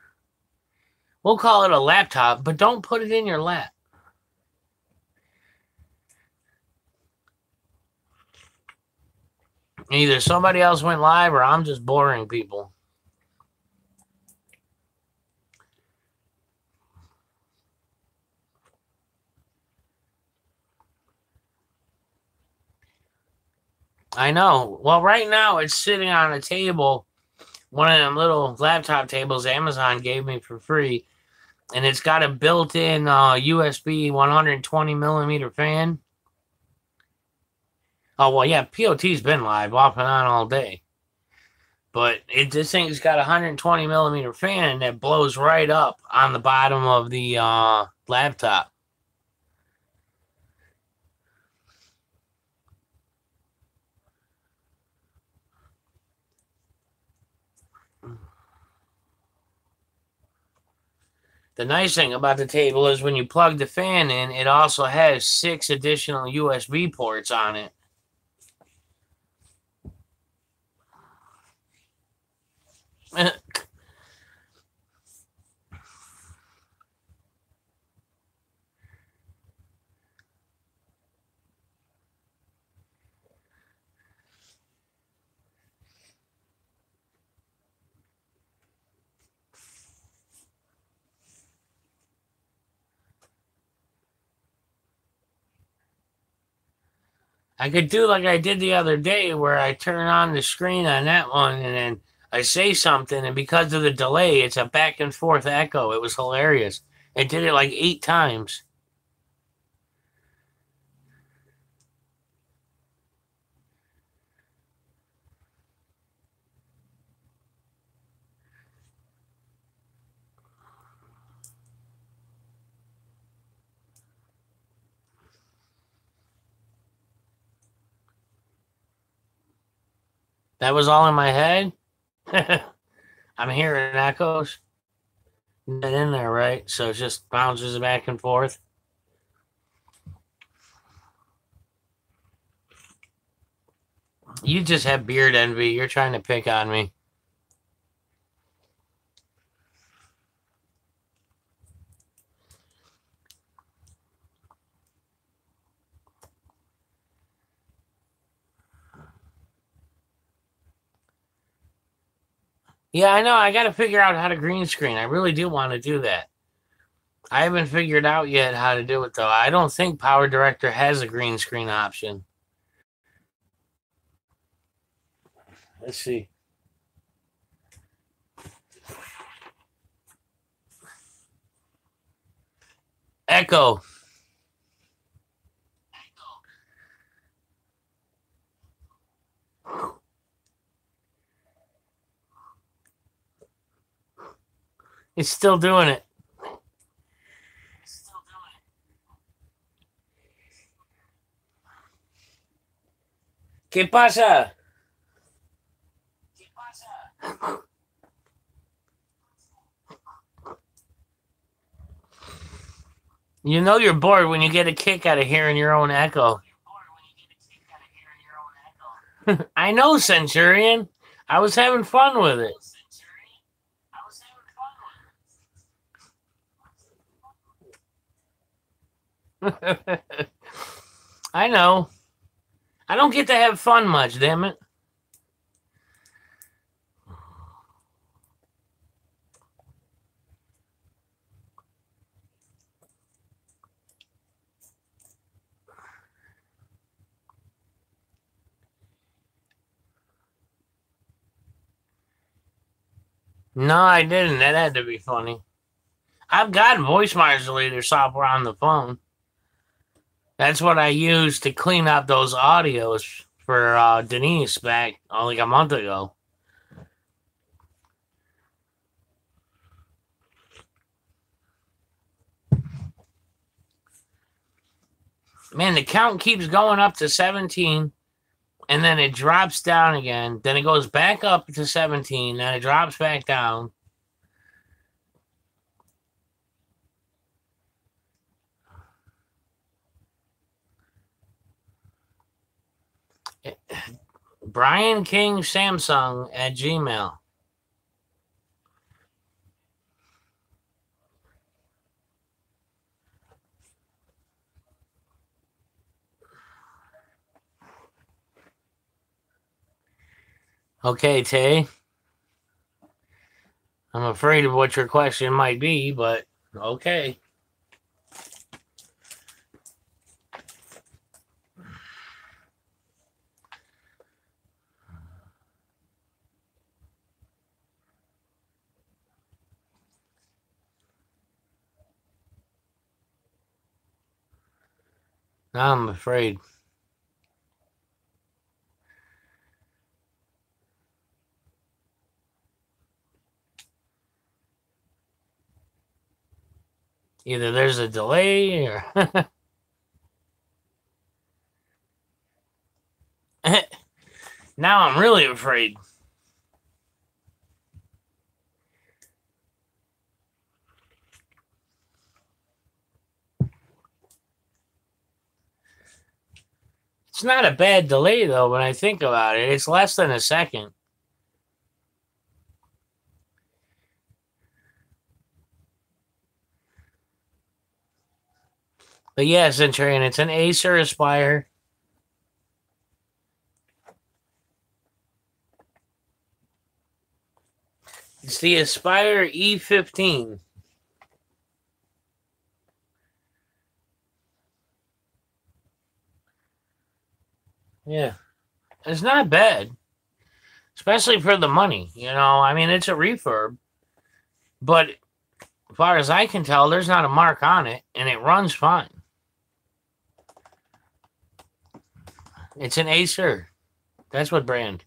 We'll call it a laptop, but don't put it in your lap. Either somebody else went live or I'm just boring people. I know. Well, right now it's sitting on a table one of them little laptop tables Amazon gave me for free, and it's got a built-in USB 120 millimeter fan. Oh well, yeah, POT's been live off and on all day, but this thing's got a 120 millimeter fan that blows right up on the bottom of the laptop. The nice thing about the table is when you plug the fan in, it also has 6 additional USB ports on it. I could do like I did the other day where I turn on the screen on that one and then I say something, and because of the delay, it's a back and forth echo. It was hilarious. It did it like 8 times. That was all in my head. I'm hearing echoes. Not in there, right? So it just bounces back and forth. You just have beard envy. You're trying to pick on me. Yeah, I know. I got to figure out how to green screen. I really do want to do that. I haven't figured out yet how to do it, though. I don't think Power Director has a green screen option. Let's see. Echo. It's still doing it. ¿Qué pasa? You know you're bored when you get a kick out of hearing your own echo. I know, Centurion. I was having fun with it. I know. I don't get to have fun much, damn it. No, I didn't. That had to be funny. I've got voice modulator software on the phone. That's what I used to clean up those audios for Denise back like a month ago. Man, the count keeps going up to 17, and then it drops down again. Then it goes back up to 17, then it drops back down. Brian King Samsung at Gmail. Okay, Tay. I'm afraid of what your question might be, but okay. I'm afraid. Either there's a delay or now I'm really afraid. It's not a bad delay though when I think about it. It's less than a second. But yeah, Centurion, it's an Acer Aspire. It's the Aspire E15. Yeah. It's not bad. Especially for the money, you know. I mean, it's a refurb. But as far as I can tell, there's not a mark on it, and it runs fine. It's an Acer. That's what brand.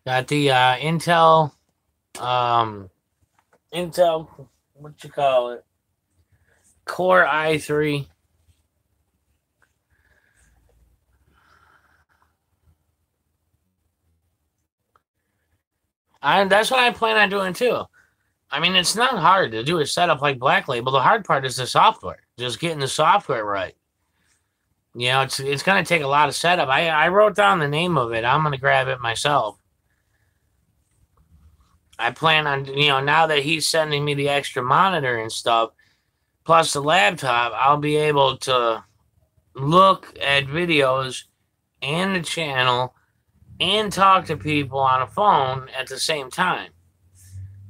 Got the Intel, what you call it? Core i3. That's what I plan on doing too. I mean, it's not hard to do a setup like Black Label. The hard part is the software. Just getting the software right. You know, it's going to take a lot of setup. I wrote down the name of it. I'm going to grab it myself. I plan on, you know, now that he's sending me the extra monitor and stuff, plus the laptop, I'll be able to look at videos and the channel and talk to people on a phone at the same time.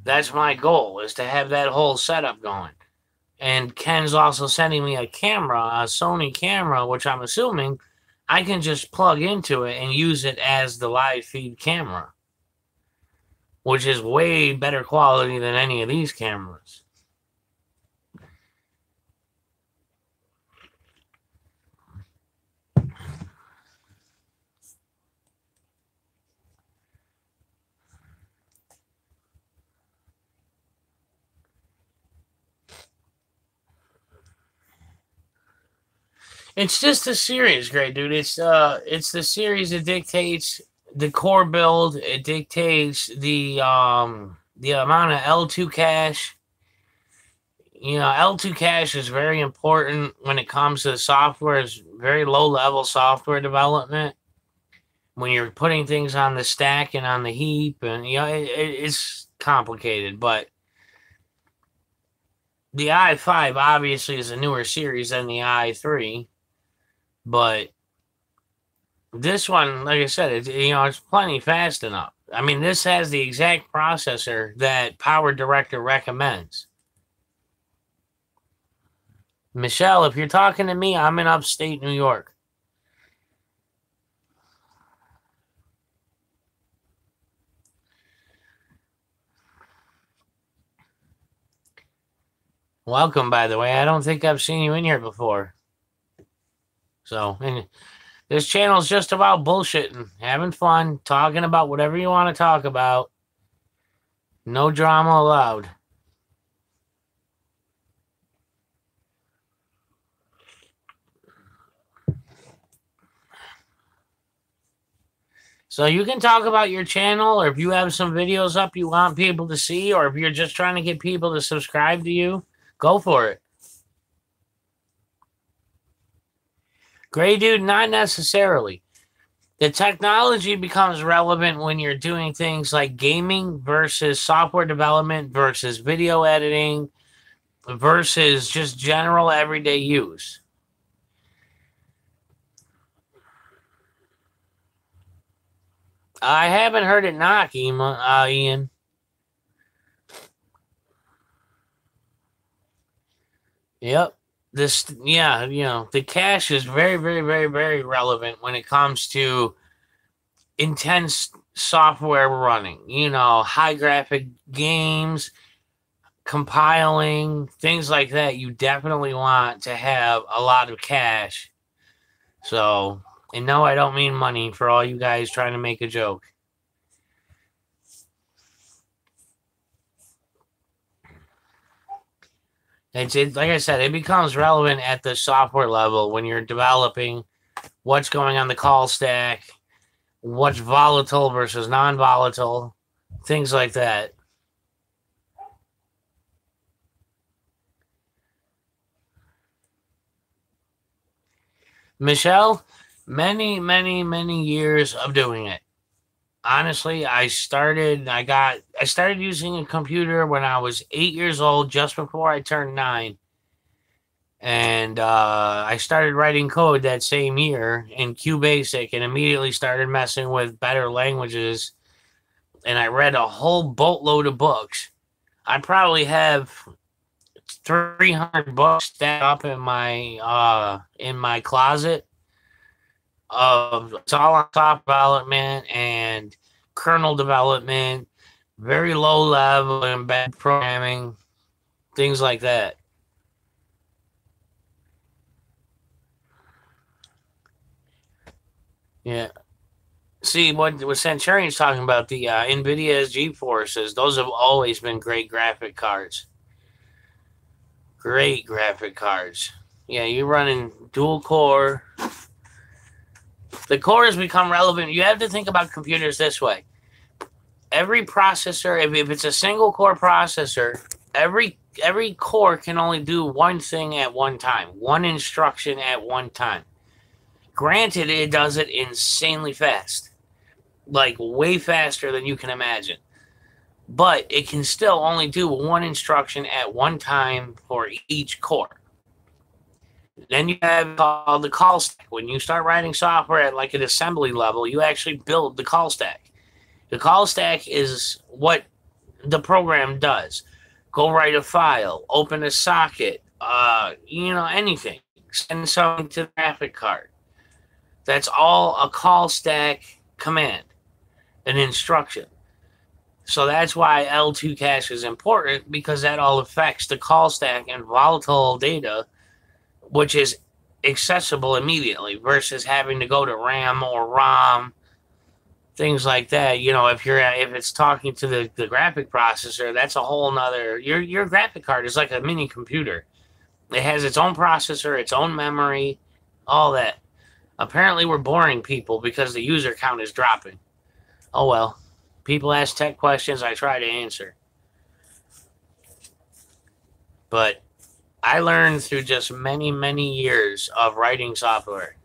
That's my goal, is to have that whole setup going. And Ken's also sending me a camera, a Sony camera, which I'm assuming I can just plug into it and use it as the live feed camera, which is way better quality than any of these cameras. It's just the series, great dude. It's the series that dictates the core build. It dictates the amount of L2 cache. You know, L2 cache is very important when it comes to the software. It's very low level software development. When you're putting things on the stack and on the heap, and you know, it's complicated, but the i5 obviously is a newer series than the i3. But this one, like I said, it's plenty fast enough. I mean, this has the exact processor that Power Director recommends. Michelle, if you're talking to me, I'm in upstate New York. Welcome, by the way. I don't think I've seen you in here before. So, and this channel is just about bullshitting, having fun, talking about whatever you want to talk about. No drama allowed. So you can talk about your channel, or if you have some videos up you want people to see, or if you're just trying to get people to subscribe to you, go for it. Gray dude, not necessarily. The technology becomes relevant when you're doing things like gaming versus software development versus video editing versus just general everyday use. I haven't heard it knock, Ian. Yep. The cache is very, very, very, very relevant when it comes to intense software running. You know, high graphic games, compiling, things like that, you definitely want to have a lot of cash. So, and no, I don't mean money for all you guys trying to make a joke. Like I said, it becomes relevant at the software level when you're developing what's going on the call stack, what's volatile versus non-volatile, things like that. Michelle, many years of doing it. Honestly, I started using a computer when I was 8 years old, just before I turned 9. And I started writing code that same year in QBasic and immediately started messing with better languages. And I read a whole boatload of books. I probably have 300 books stacked up in my closet. It's all on software development and kernel development, very low level embedded programming, things like that. Yeah. See, what Centurion's talking about, the NVIDIA's GeForces, those have always been great graphic cards. Great graphic cards. Yeah, you're running dual core. The cores become relevant. You have to think about computers this way. Every processor, if it's a single core processor, every core can only do one thing at one time, one instruction at one time. Granted, it does it insanely fast, like way faster than you can imagine. But it can still only do one instruction at one time for each core. Then you have called the call stack. When you start writing software at like an assembly level, you actually build the call stack. The call stack is what the program does. Go write a file, open a socket, anything. Send something to the graphic card. That's all a call stack command, an instruction. So that's why L2 cache is important, because that all affects the call stack and volatile data, which is accessible immediately versus having to go to RAM or ROM, things like that. If it's talking to the graphic processor, that's a whole nother. Your graphic card is like a mini computer. It has its own processor, its own memory, all that. Apparently, we're boring people because the user count is dropping. Oh well. People ask tech questions, I try to answer. But I learned through just many years of writing software.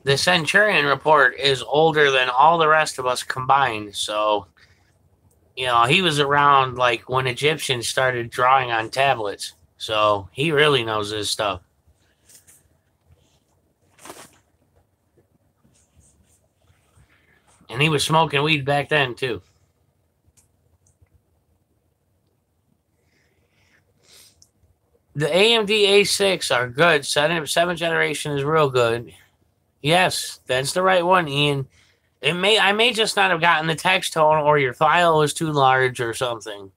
The Centurion report is older than all the rest of us combined, so he was around like when Egyptians started drawing on tablets, so he really knows his stuff. And he was smoking weed back then, too. The AMD A6 are good. 7th generation is real good. Yes, that's the right one, Ian. I may just not have gotten the text tone, or your file was too large or something.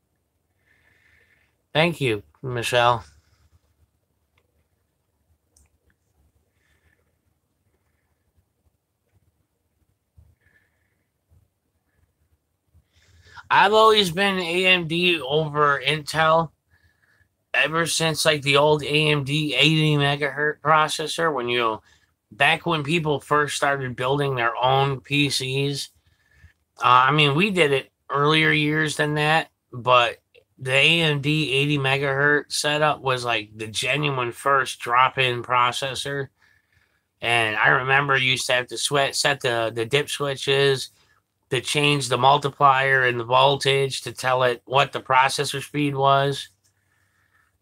Thank you, Michelle. I've always been AMD over Intel ever since like the old AMD 80 megahertz processor. Back when people first started building their own PCs. We did it earlier years than that, but the AMD 80 megahertz setup was like the genuine first drop-in processor. And I remember you used to have to set the dip switches to change the multiplier and the voltage to tell it what the processor speed was.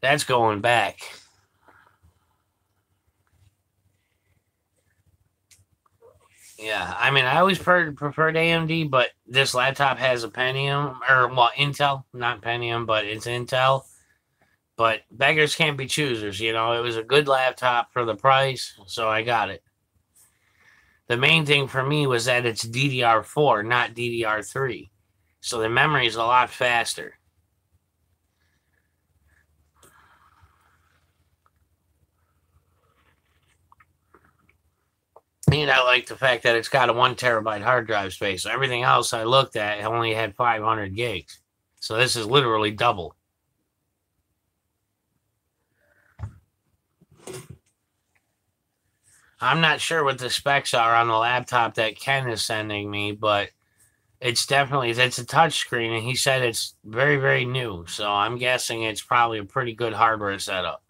That's going back. Yeah, I always preferred AMD, but this laptop has a Pentium, Intel, not Pentium, but it's Intel. But beggars can't be choosers, it was a good laptop for the price, so I got it. The main thing for me was that it's DDR4, not DDR3. So the memory is a lot faster. And I like the fact that it's got a 1 terabyte hard drive space. So everything else I looked at only had 500 gigs. So this is literally double. I'm not sure what the specs are on the laptop that Ken is sending me, but it's a touchscreen, and he said it's very, very new. So I'm guessing it's probably a pretty good hardware setup.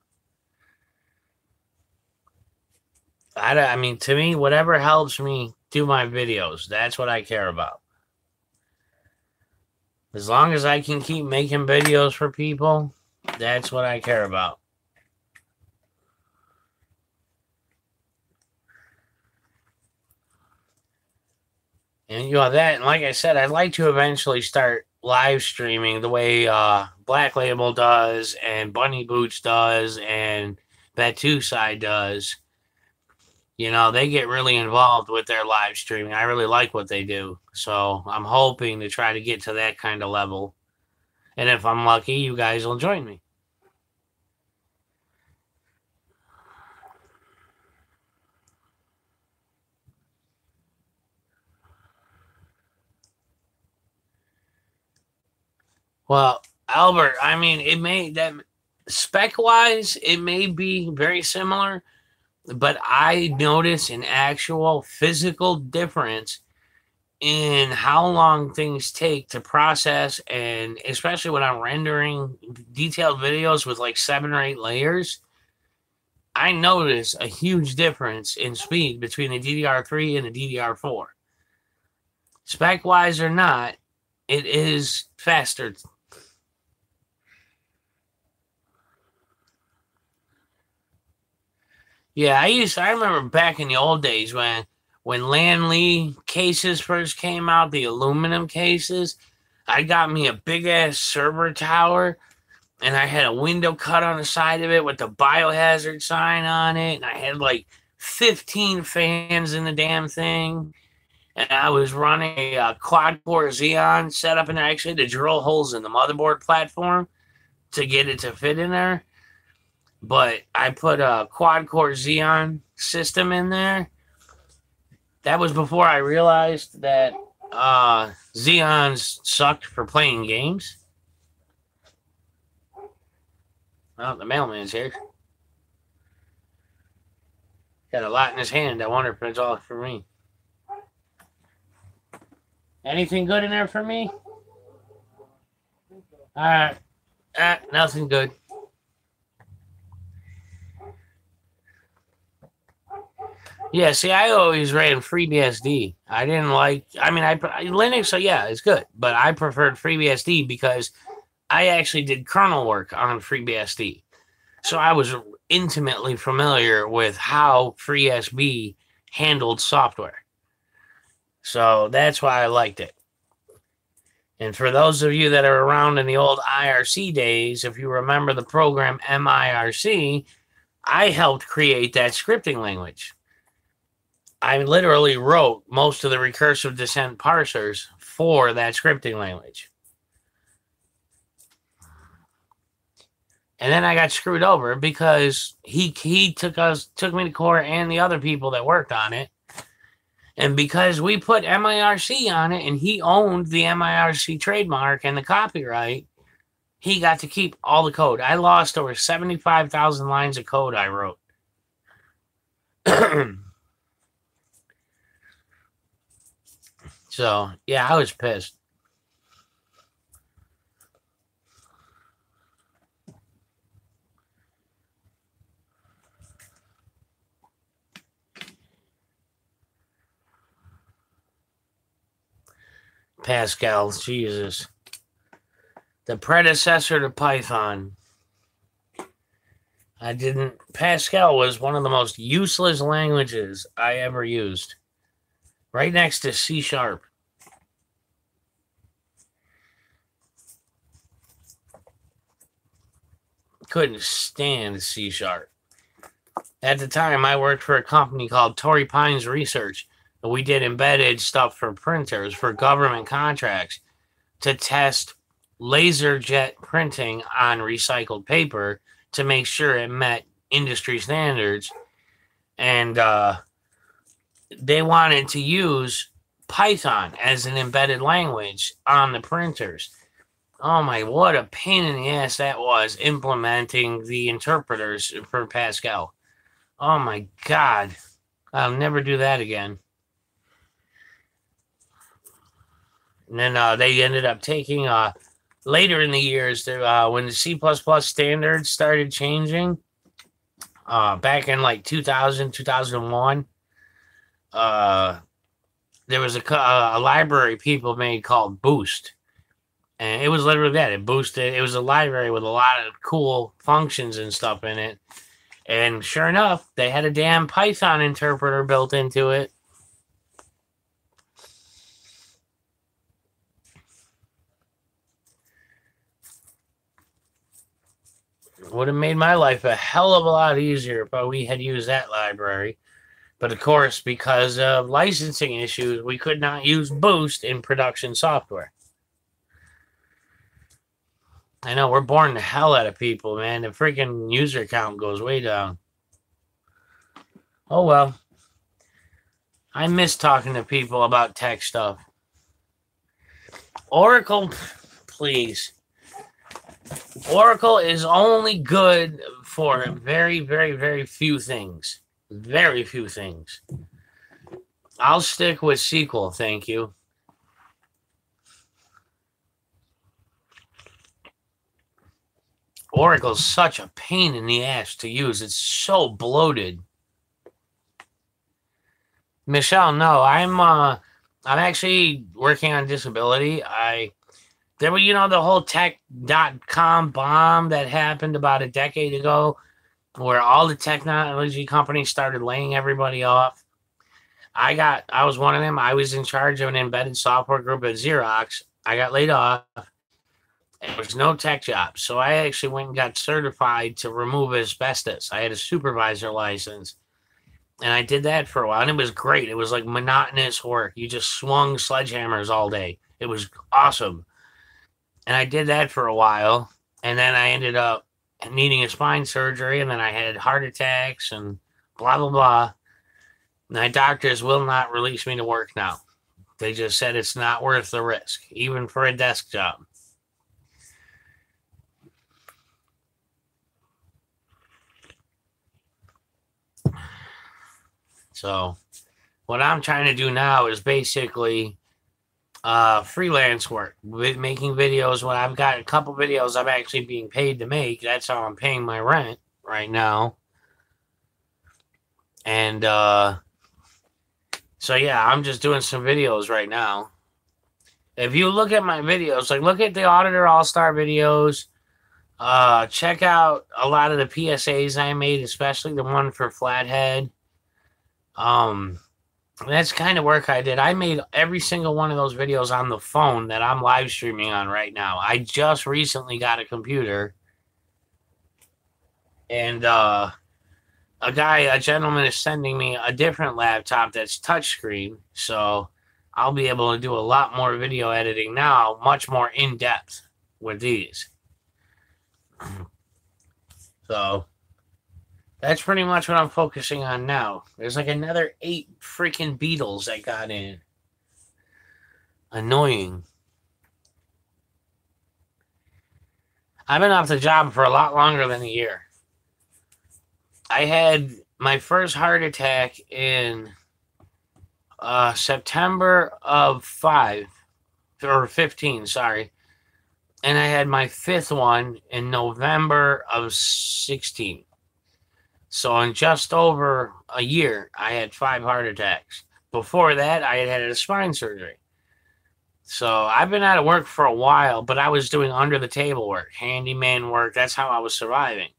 I mean, to me, whatever helps me do my videos, that's what I care about. As long as I can keep making videos for people, that's what I care about. And that, and like I said, I'd like to eventually start live streaming the way Black Label does, and Bunny Boots does, and Batusai does. They get really involved with their live streaming. I really like what they do. So I'm hoping to try to get to that kind of level. And if I'm lucky, you guys will join me. Well, Albert, I mean, spec-wise, it may be very similar, but I notice an actual physical difference in how long things take to process, and especially when I'm rendering detailed videos with like 7 or 8 layers, I notice a huge difference in speed between the DDR3 and the DDR4. Spec-wise or not, it is faster. Yeah, I remember back in the old days when Lan Li cases first came out, the aluminum cases, I got me a big ass server tower, and I had a window cut on the side of it with the biohazard sign on it, and I had like 15 fans in the damn thing, and I was running a quad-core Xeon setup in there. I actually had to drill holes in the motherboard platform to get it to fit in there. But I put a quad-core Xeon system in there. That was before I realized that Xeons sucked for playing games. Well, the mailman's here. Got a lot in his hand. I wonder if it's all for me. Anything good in there for me? All right. Nothing good. Yeah, see, I always ran FreeBSD. I didn't like, Linux, so yeah, it's good, but I preferred FreeBSD because I actually did kernel work on FreeBSD. So I was intimately familiar with how FreeSB handled software. So that's why I liked it. And for those of you that are around in the old IRC days, if you remember the program MIRC, I helped create that scripting language. I literally wrote most of the recursive descent parsers for that scripting language. And then I got screwed over because he took me to court, and the other people that worked on it. And because we put MIRC on it and he owned the MIRC trademark and the copyright, he got to keep all the code. I lost over 75,000 lines of code I wrote. So, yeah, I was pissed. Pascal, Jesus. The predecessor to Python. Pascal was one of the most useless languages I ever used. Right next to C#. Couldn't stand C#. At the time, I worked for a company called Torrey Pines Research. We did embedded stuff for printers, for government contracts to test laser jet printing on recycled paper to make sure it met industry standards. And they wanted to use Python as an embedded language on the printers. Oh my, what a pain in the ass that was implementing the interpreters for Pascal. Oh my God. I'll never do that again. And then they ended up taking later in the years when the C++ standards started changing back in like 2000, 2001. There was a library people made called Boost. And it was literally that. It boosted. It was a library with a lot of cool functions and stuff in it. And sure enough, they had a damn Python interpreter built into it. Would have made my life a hell of a lot easier if we had used that library. But of course, because of licensing issues, we could not use Boost in production software. I know, we're boring the hell out of people, man. The freaking user count goes way down. Oh well. I miss talking to people about tech stuff. Oracle, please. Oracle is only good for very, very, very few things. Very few things. I'll stick with SQL, thank you. Oracle's such a pain in the ass to use. It's so bloated. Michelle, no, I'm actually working on disability. There were, the whole tech.com bomb that happened about a decade ago where all the technology companies started laying everybody off. I was one of them. I was in charge of an embedded software group at Xerox. I got laid off. There was no tech jobs. So I actually went and got certified to remove asbestos. I had a supervisor license. And I did that for a while. And it was great. It was like monotonous work. You just swung sledgehammers all day. It was awesome. And I did that for a while. And then I ended up needing a spine surgery. And then I had heart attacks and blah, blah, blah. My doctors will not release me to work now. They just said it's not worth the risk, even for a desk job. So what I'm trying to do now is basically freelance work, making videos. When I've got a couple videos I'm actually being paid to make, that's how I'm paying my rent right now. And so yeah, I'm just doing some videos right now. If you look at my videos, like look at the Auditor All-Star videos, check out a lot of the PSAs I made, especially the one for Flathead. That's kind of work I did. I made every single one of those videos on the phone that I'm live streaming on right now. I just recently got a computer. And a gentleman is sending me a different laptop that's touchscreen. So I'll be able to do a lot more video editing now, much more in-depth with these. So that's pretty much what I'm focusing on now. There's like another 8 freaking Beatles that got in. Annoying. I've been off the job for a lot longer than a year. I had my first heart attack in September of 15, sorry. And I had my 5th one in November of 16. So in just over a year, I had 5 heart attacks. Before that, I had a spine surgery. So I've been out of work for a while, but I was doing under the table work, handyman work. That's how I was surviving.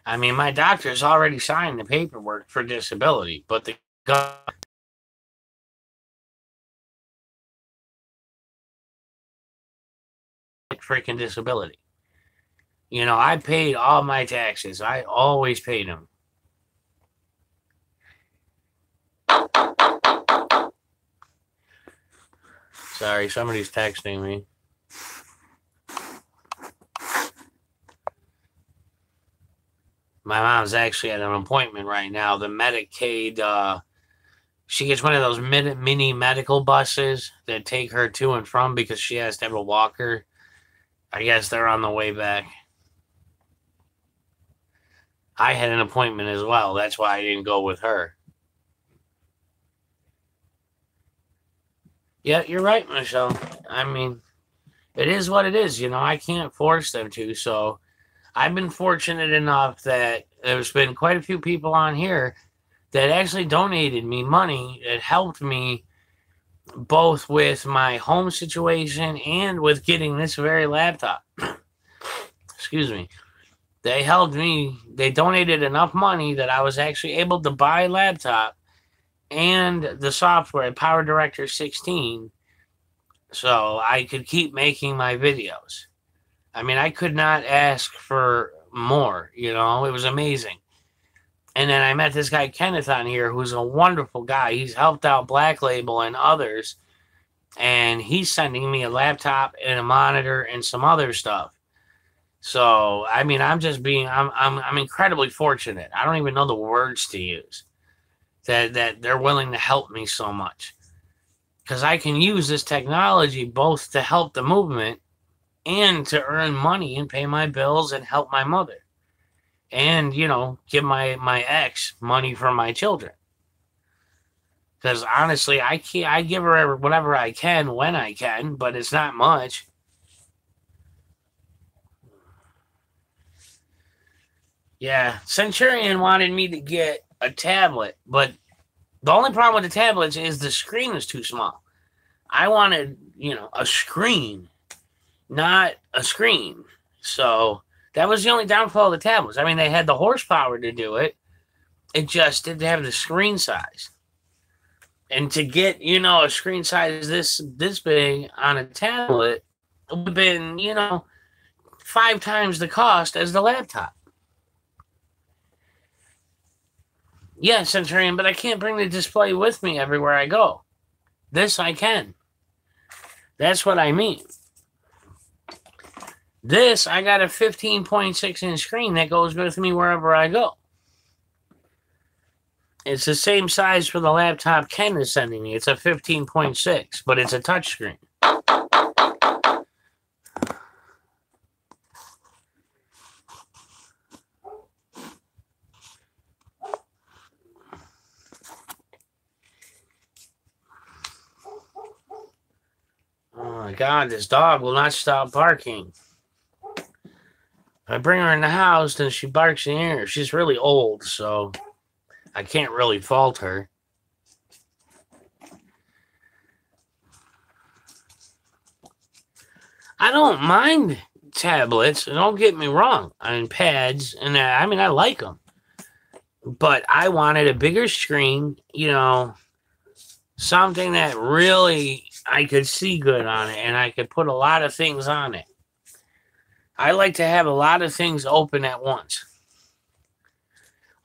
I mean, my doctor's already signed the paperwork for disability, but the freaking disability. You know, I paid all my taxes. I always paid them. Sorry, somebody's texting me. My mom's actually at an appointment right now. The Medicaid, she gets one of those mini medical buses that take her to and from because she has to have a walker. I guess they're on the way back. I had an appointment as well. That's why I didn't go with her. Yeah, you're right, Michelle. I mean, it is what it is. You know, I can't force them to. So I've been fortunate enough that there's been quite a few people on here that actually donated me money. It helped me both with my home situation and with getting this very laptop. Excuse me. They helped me. They donated enough money that I was actually able to buy a laptop and the software, PowerDirector 16, so I could keep making my videos. I mean, I could not ask for more, you know, it was amazing. And then I met this guy, Kenneth, on here, who's a wonderful guy. He's helped out Black Label and others, and he's sending me a laptop and a monitor and some other stuff. So, I mean, I'm incredibly fortunate. I don't even know the words to use that they're willing to help me so much, because I can use this technology both to help the movement and to earn money and pay my bills and help my mother and, you know, give my ex money for my children. Because honestly, I give her whatever I can when I can, but it's not much. Yeah, Centurion wanted me to get a tablet, but the only problem with the tablets is the screen is too small. I wanted, you know, a screen, not a screen. So that was the only downfall of the tablets. I mean, they had the horsepower to do it. It just didn't have the screen size. And to get, you know, a screen size this big on a tablet would have been, you know, 5 times the cost as the laptop. Yeah, Centurion, but I can't bring the display with me everywhere I go. This I can. That's what I mean. This, I got a 15.6-inch screen that goes with me wherever I go. It's the same size for the laptop Ken is sending me. It's a 15.6, but it's a touchscreen. Oh my God, this dog will not stop barking. If I bring her in the house, then she barks in the air. She's really old, so I can't really fault her. I don't mind tablets, don't get me wrong. I mean, pads, and I mean, I like them. But I wanted a bigger screen, you know, something that really I could see good on it, and I could put a lot of things on it. I like to have a lot of things open at once.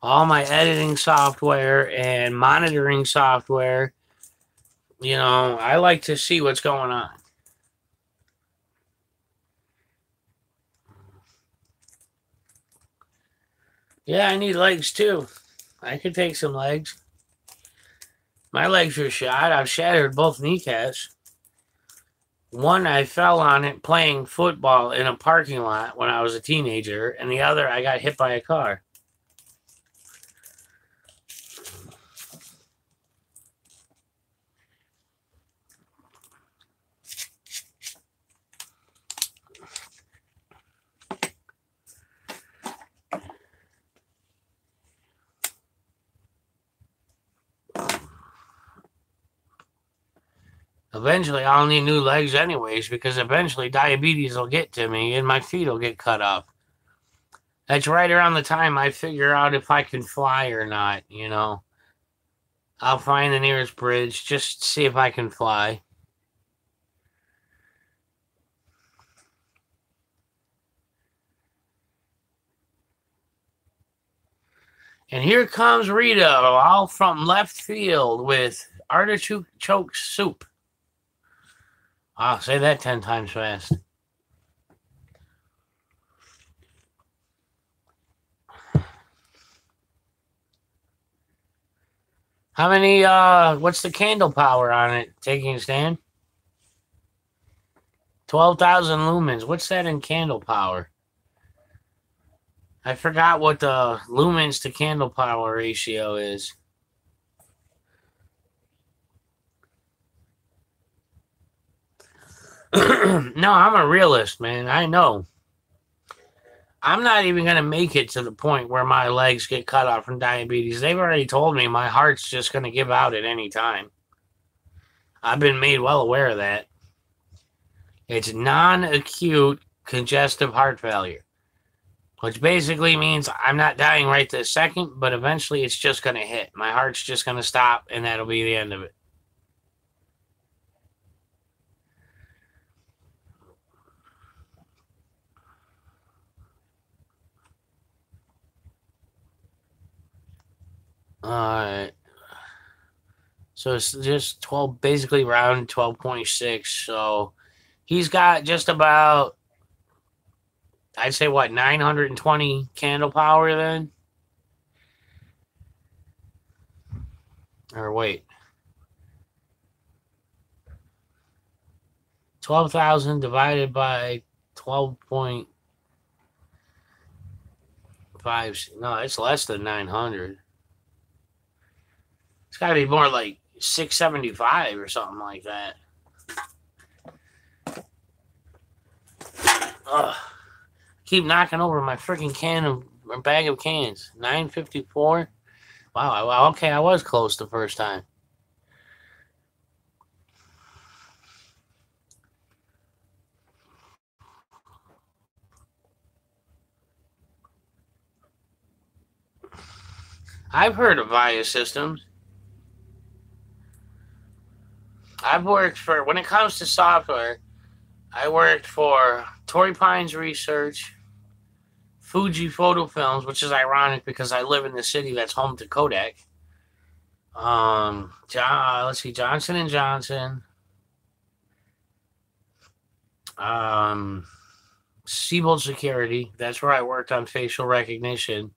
All my editing software and monitoring software, you know, I like to see what's going on. Yeah, I need legs too. I could take some legs. My legs are shot. I've shattered both kneecaps. One, I fell on it playing football in a parking lot when I was a teenager, and the other, I got hit by a car. Eventually, I'll need new legs anyways, because eventually diabetes will get to me and my feet will get cut off. That's right around the time I figure out if I can fly or not, you know. I'll find the nearest bridge, just see if I can fly. And here comes Rita, all from left field with artichoke soup. I'll say that 10 times fast. How many, what's the candle power on it? Taking a stand? 12,000 lumens. What's that in candle power? I forgot what the lumens to candle power ratio is. No, I'm a realist, man. I know. I'm not even going to make it to the point where my legs get cut off from diabetes. They've already told me my heart's just going to give out at any time. I've been made well aware of that. It's non-acute congestive heart failure, which basically means I'm not dying right this second, but eventually it's just going to hit. My heart's just going to stop, and that'll be the end of it. All right. So it's just 12, basically around 12.6. So he's got just about, I'd say, what, 920 candle power then? Or wait. 12,000 divided by 12.5. No, it's less than 900. It's got to be more like 675 or something like that. Ugh. Keep knocking over my freaking bag of cans. 954. Wow. Okay, I was close the first time. I've heard of VIA systems. I've worked for, when it comes to software, I worked for Torrey Pines Research, Fuji Photo Films, which is ironic because I live in the city that's home to Kodak. Let's see, Johnson & Johnson, Siebold Security. That's where I worked on facial recognition.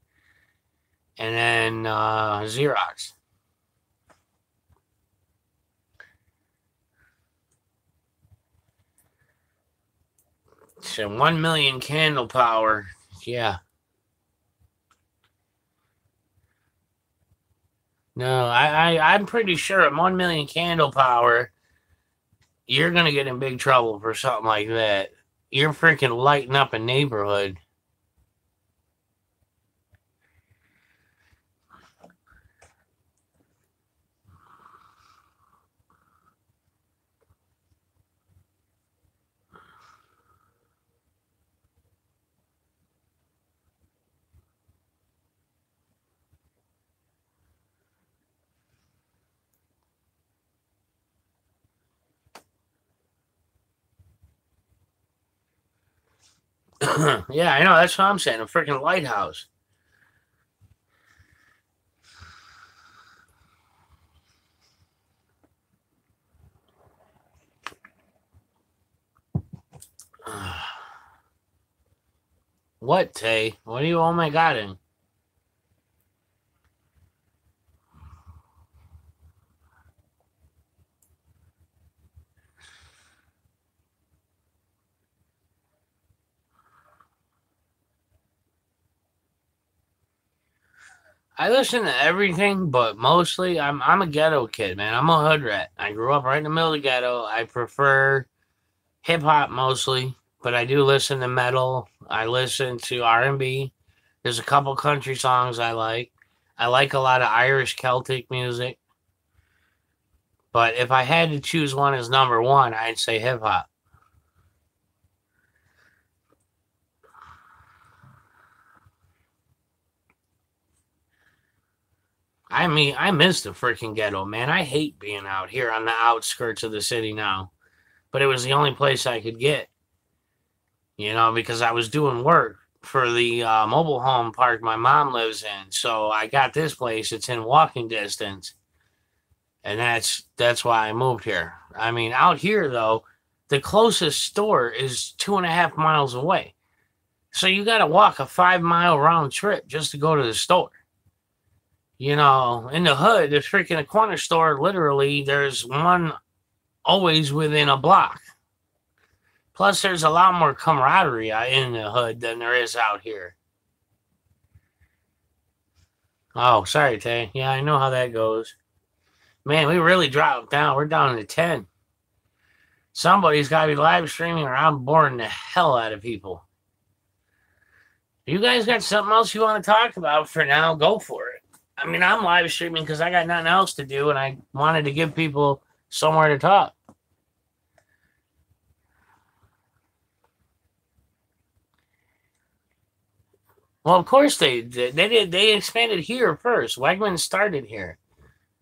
And then Xerox. So 1 million candle power. Yeah. No, I'm pretty sure at 1 million candle power, you're going to get in big trouble for something like that. You're freaking lighting up a neighborhood. Yeah, I know. That's what I'm saying. A freaking lighthouse. What, Tay? What are you, oh my God, in? I listen to everything, but mostly I'm a ghetto kid, man. I'm a hood rat. I grew up right in the middle of the ghetto. I prefer hip hop mostly, but I do listen to metal. I listen to R&B. There's a couple country songs I like. I like a lot of Irish Celtic music. But if I had to choose one as number one, I'd say hip hop. I mean, I miss the freaking ghetto, man. I hate being out here on the outskirts of the city now. But it was the only place I could get, because I was doing work. for the mobile home park my mom lives in. So I got this place. It's in walking distance, and that's why I moved here. I mean, out here though, the closest store is 2.5 miles away. So you got to walk a 5 mile round trip just to go to the store. You know, in the hood, there's freaking a corner store. Literally, there's one always within a block. Plus, there's a lot more camaraderie in the hood than there is out here. Oh, sorry, Tay. Yeah, I know how that goes. Man, we really dropped down. We're down to 10. Somebody's got to be live streaming or I'm boring the hell out of people. You guys got something else you want to talk about for now? Go for it. I mean, I'm live streaming because I got nothing else to do and I wanted to give people somewhere to talk. Well, of course they did. They expanded here first. Wegmans started here.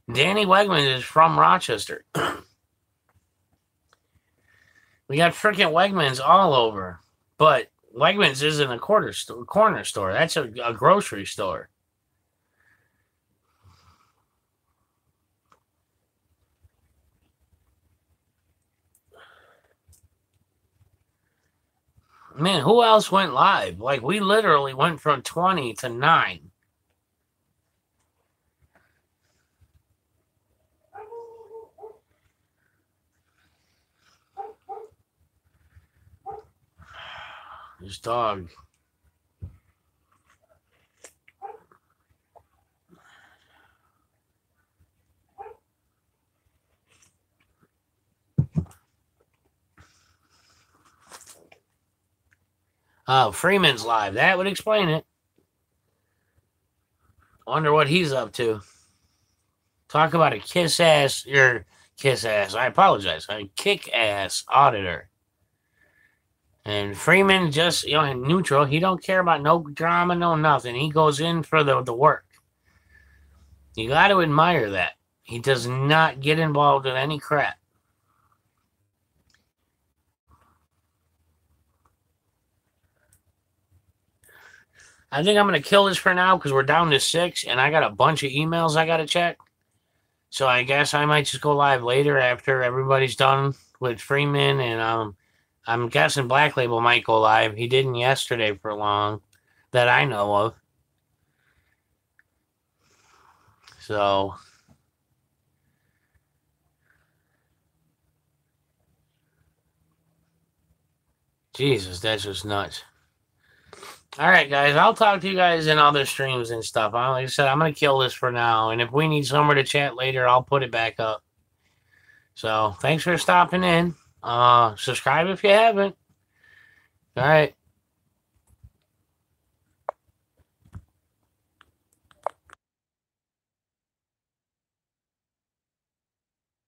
Danny Wegmans is from Rochester. We got freaking Wegmans all over. But Wegmans isn't a corner store. That's a grocery store. Man, who else went live? Like, we literally went from 20 to 9. This dog. Oh, Freeman's live. That would explain it. Wonder what he's up to. Talk about a kiss-ass. I apologize. A kick-ass auditor. And Freeman just, neutral. He don't care about no drama, no nothing. He goes in for the work. You got to admire that. He does not get involved in any crap. I think I'm going to kill this for now because we're down to 6 and I got a bunch of emails I got to check. So I guess I might just go live later after everybody's done with Freeman. And I'm guessing Black Label might go live. He didn't yesterday for long that I know of. So Jesus, that's just nuts. All right, guys, I'll talk to you guys in other streams and stuff. Like I said, I'm going to kill this for now. And if we need somewhere to chat later, I'll put it back up. So thanks for stopping in. Subscribe if you haven't. All right.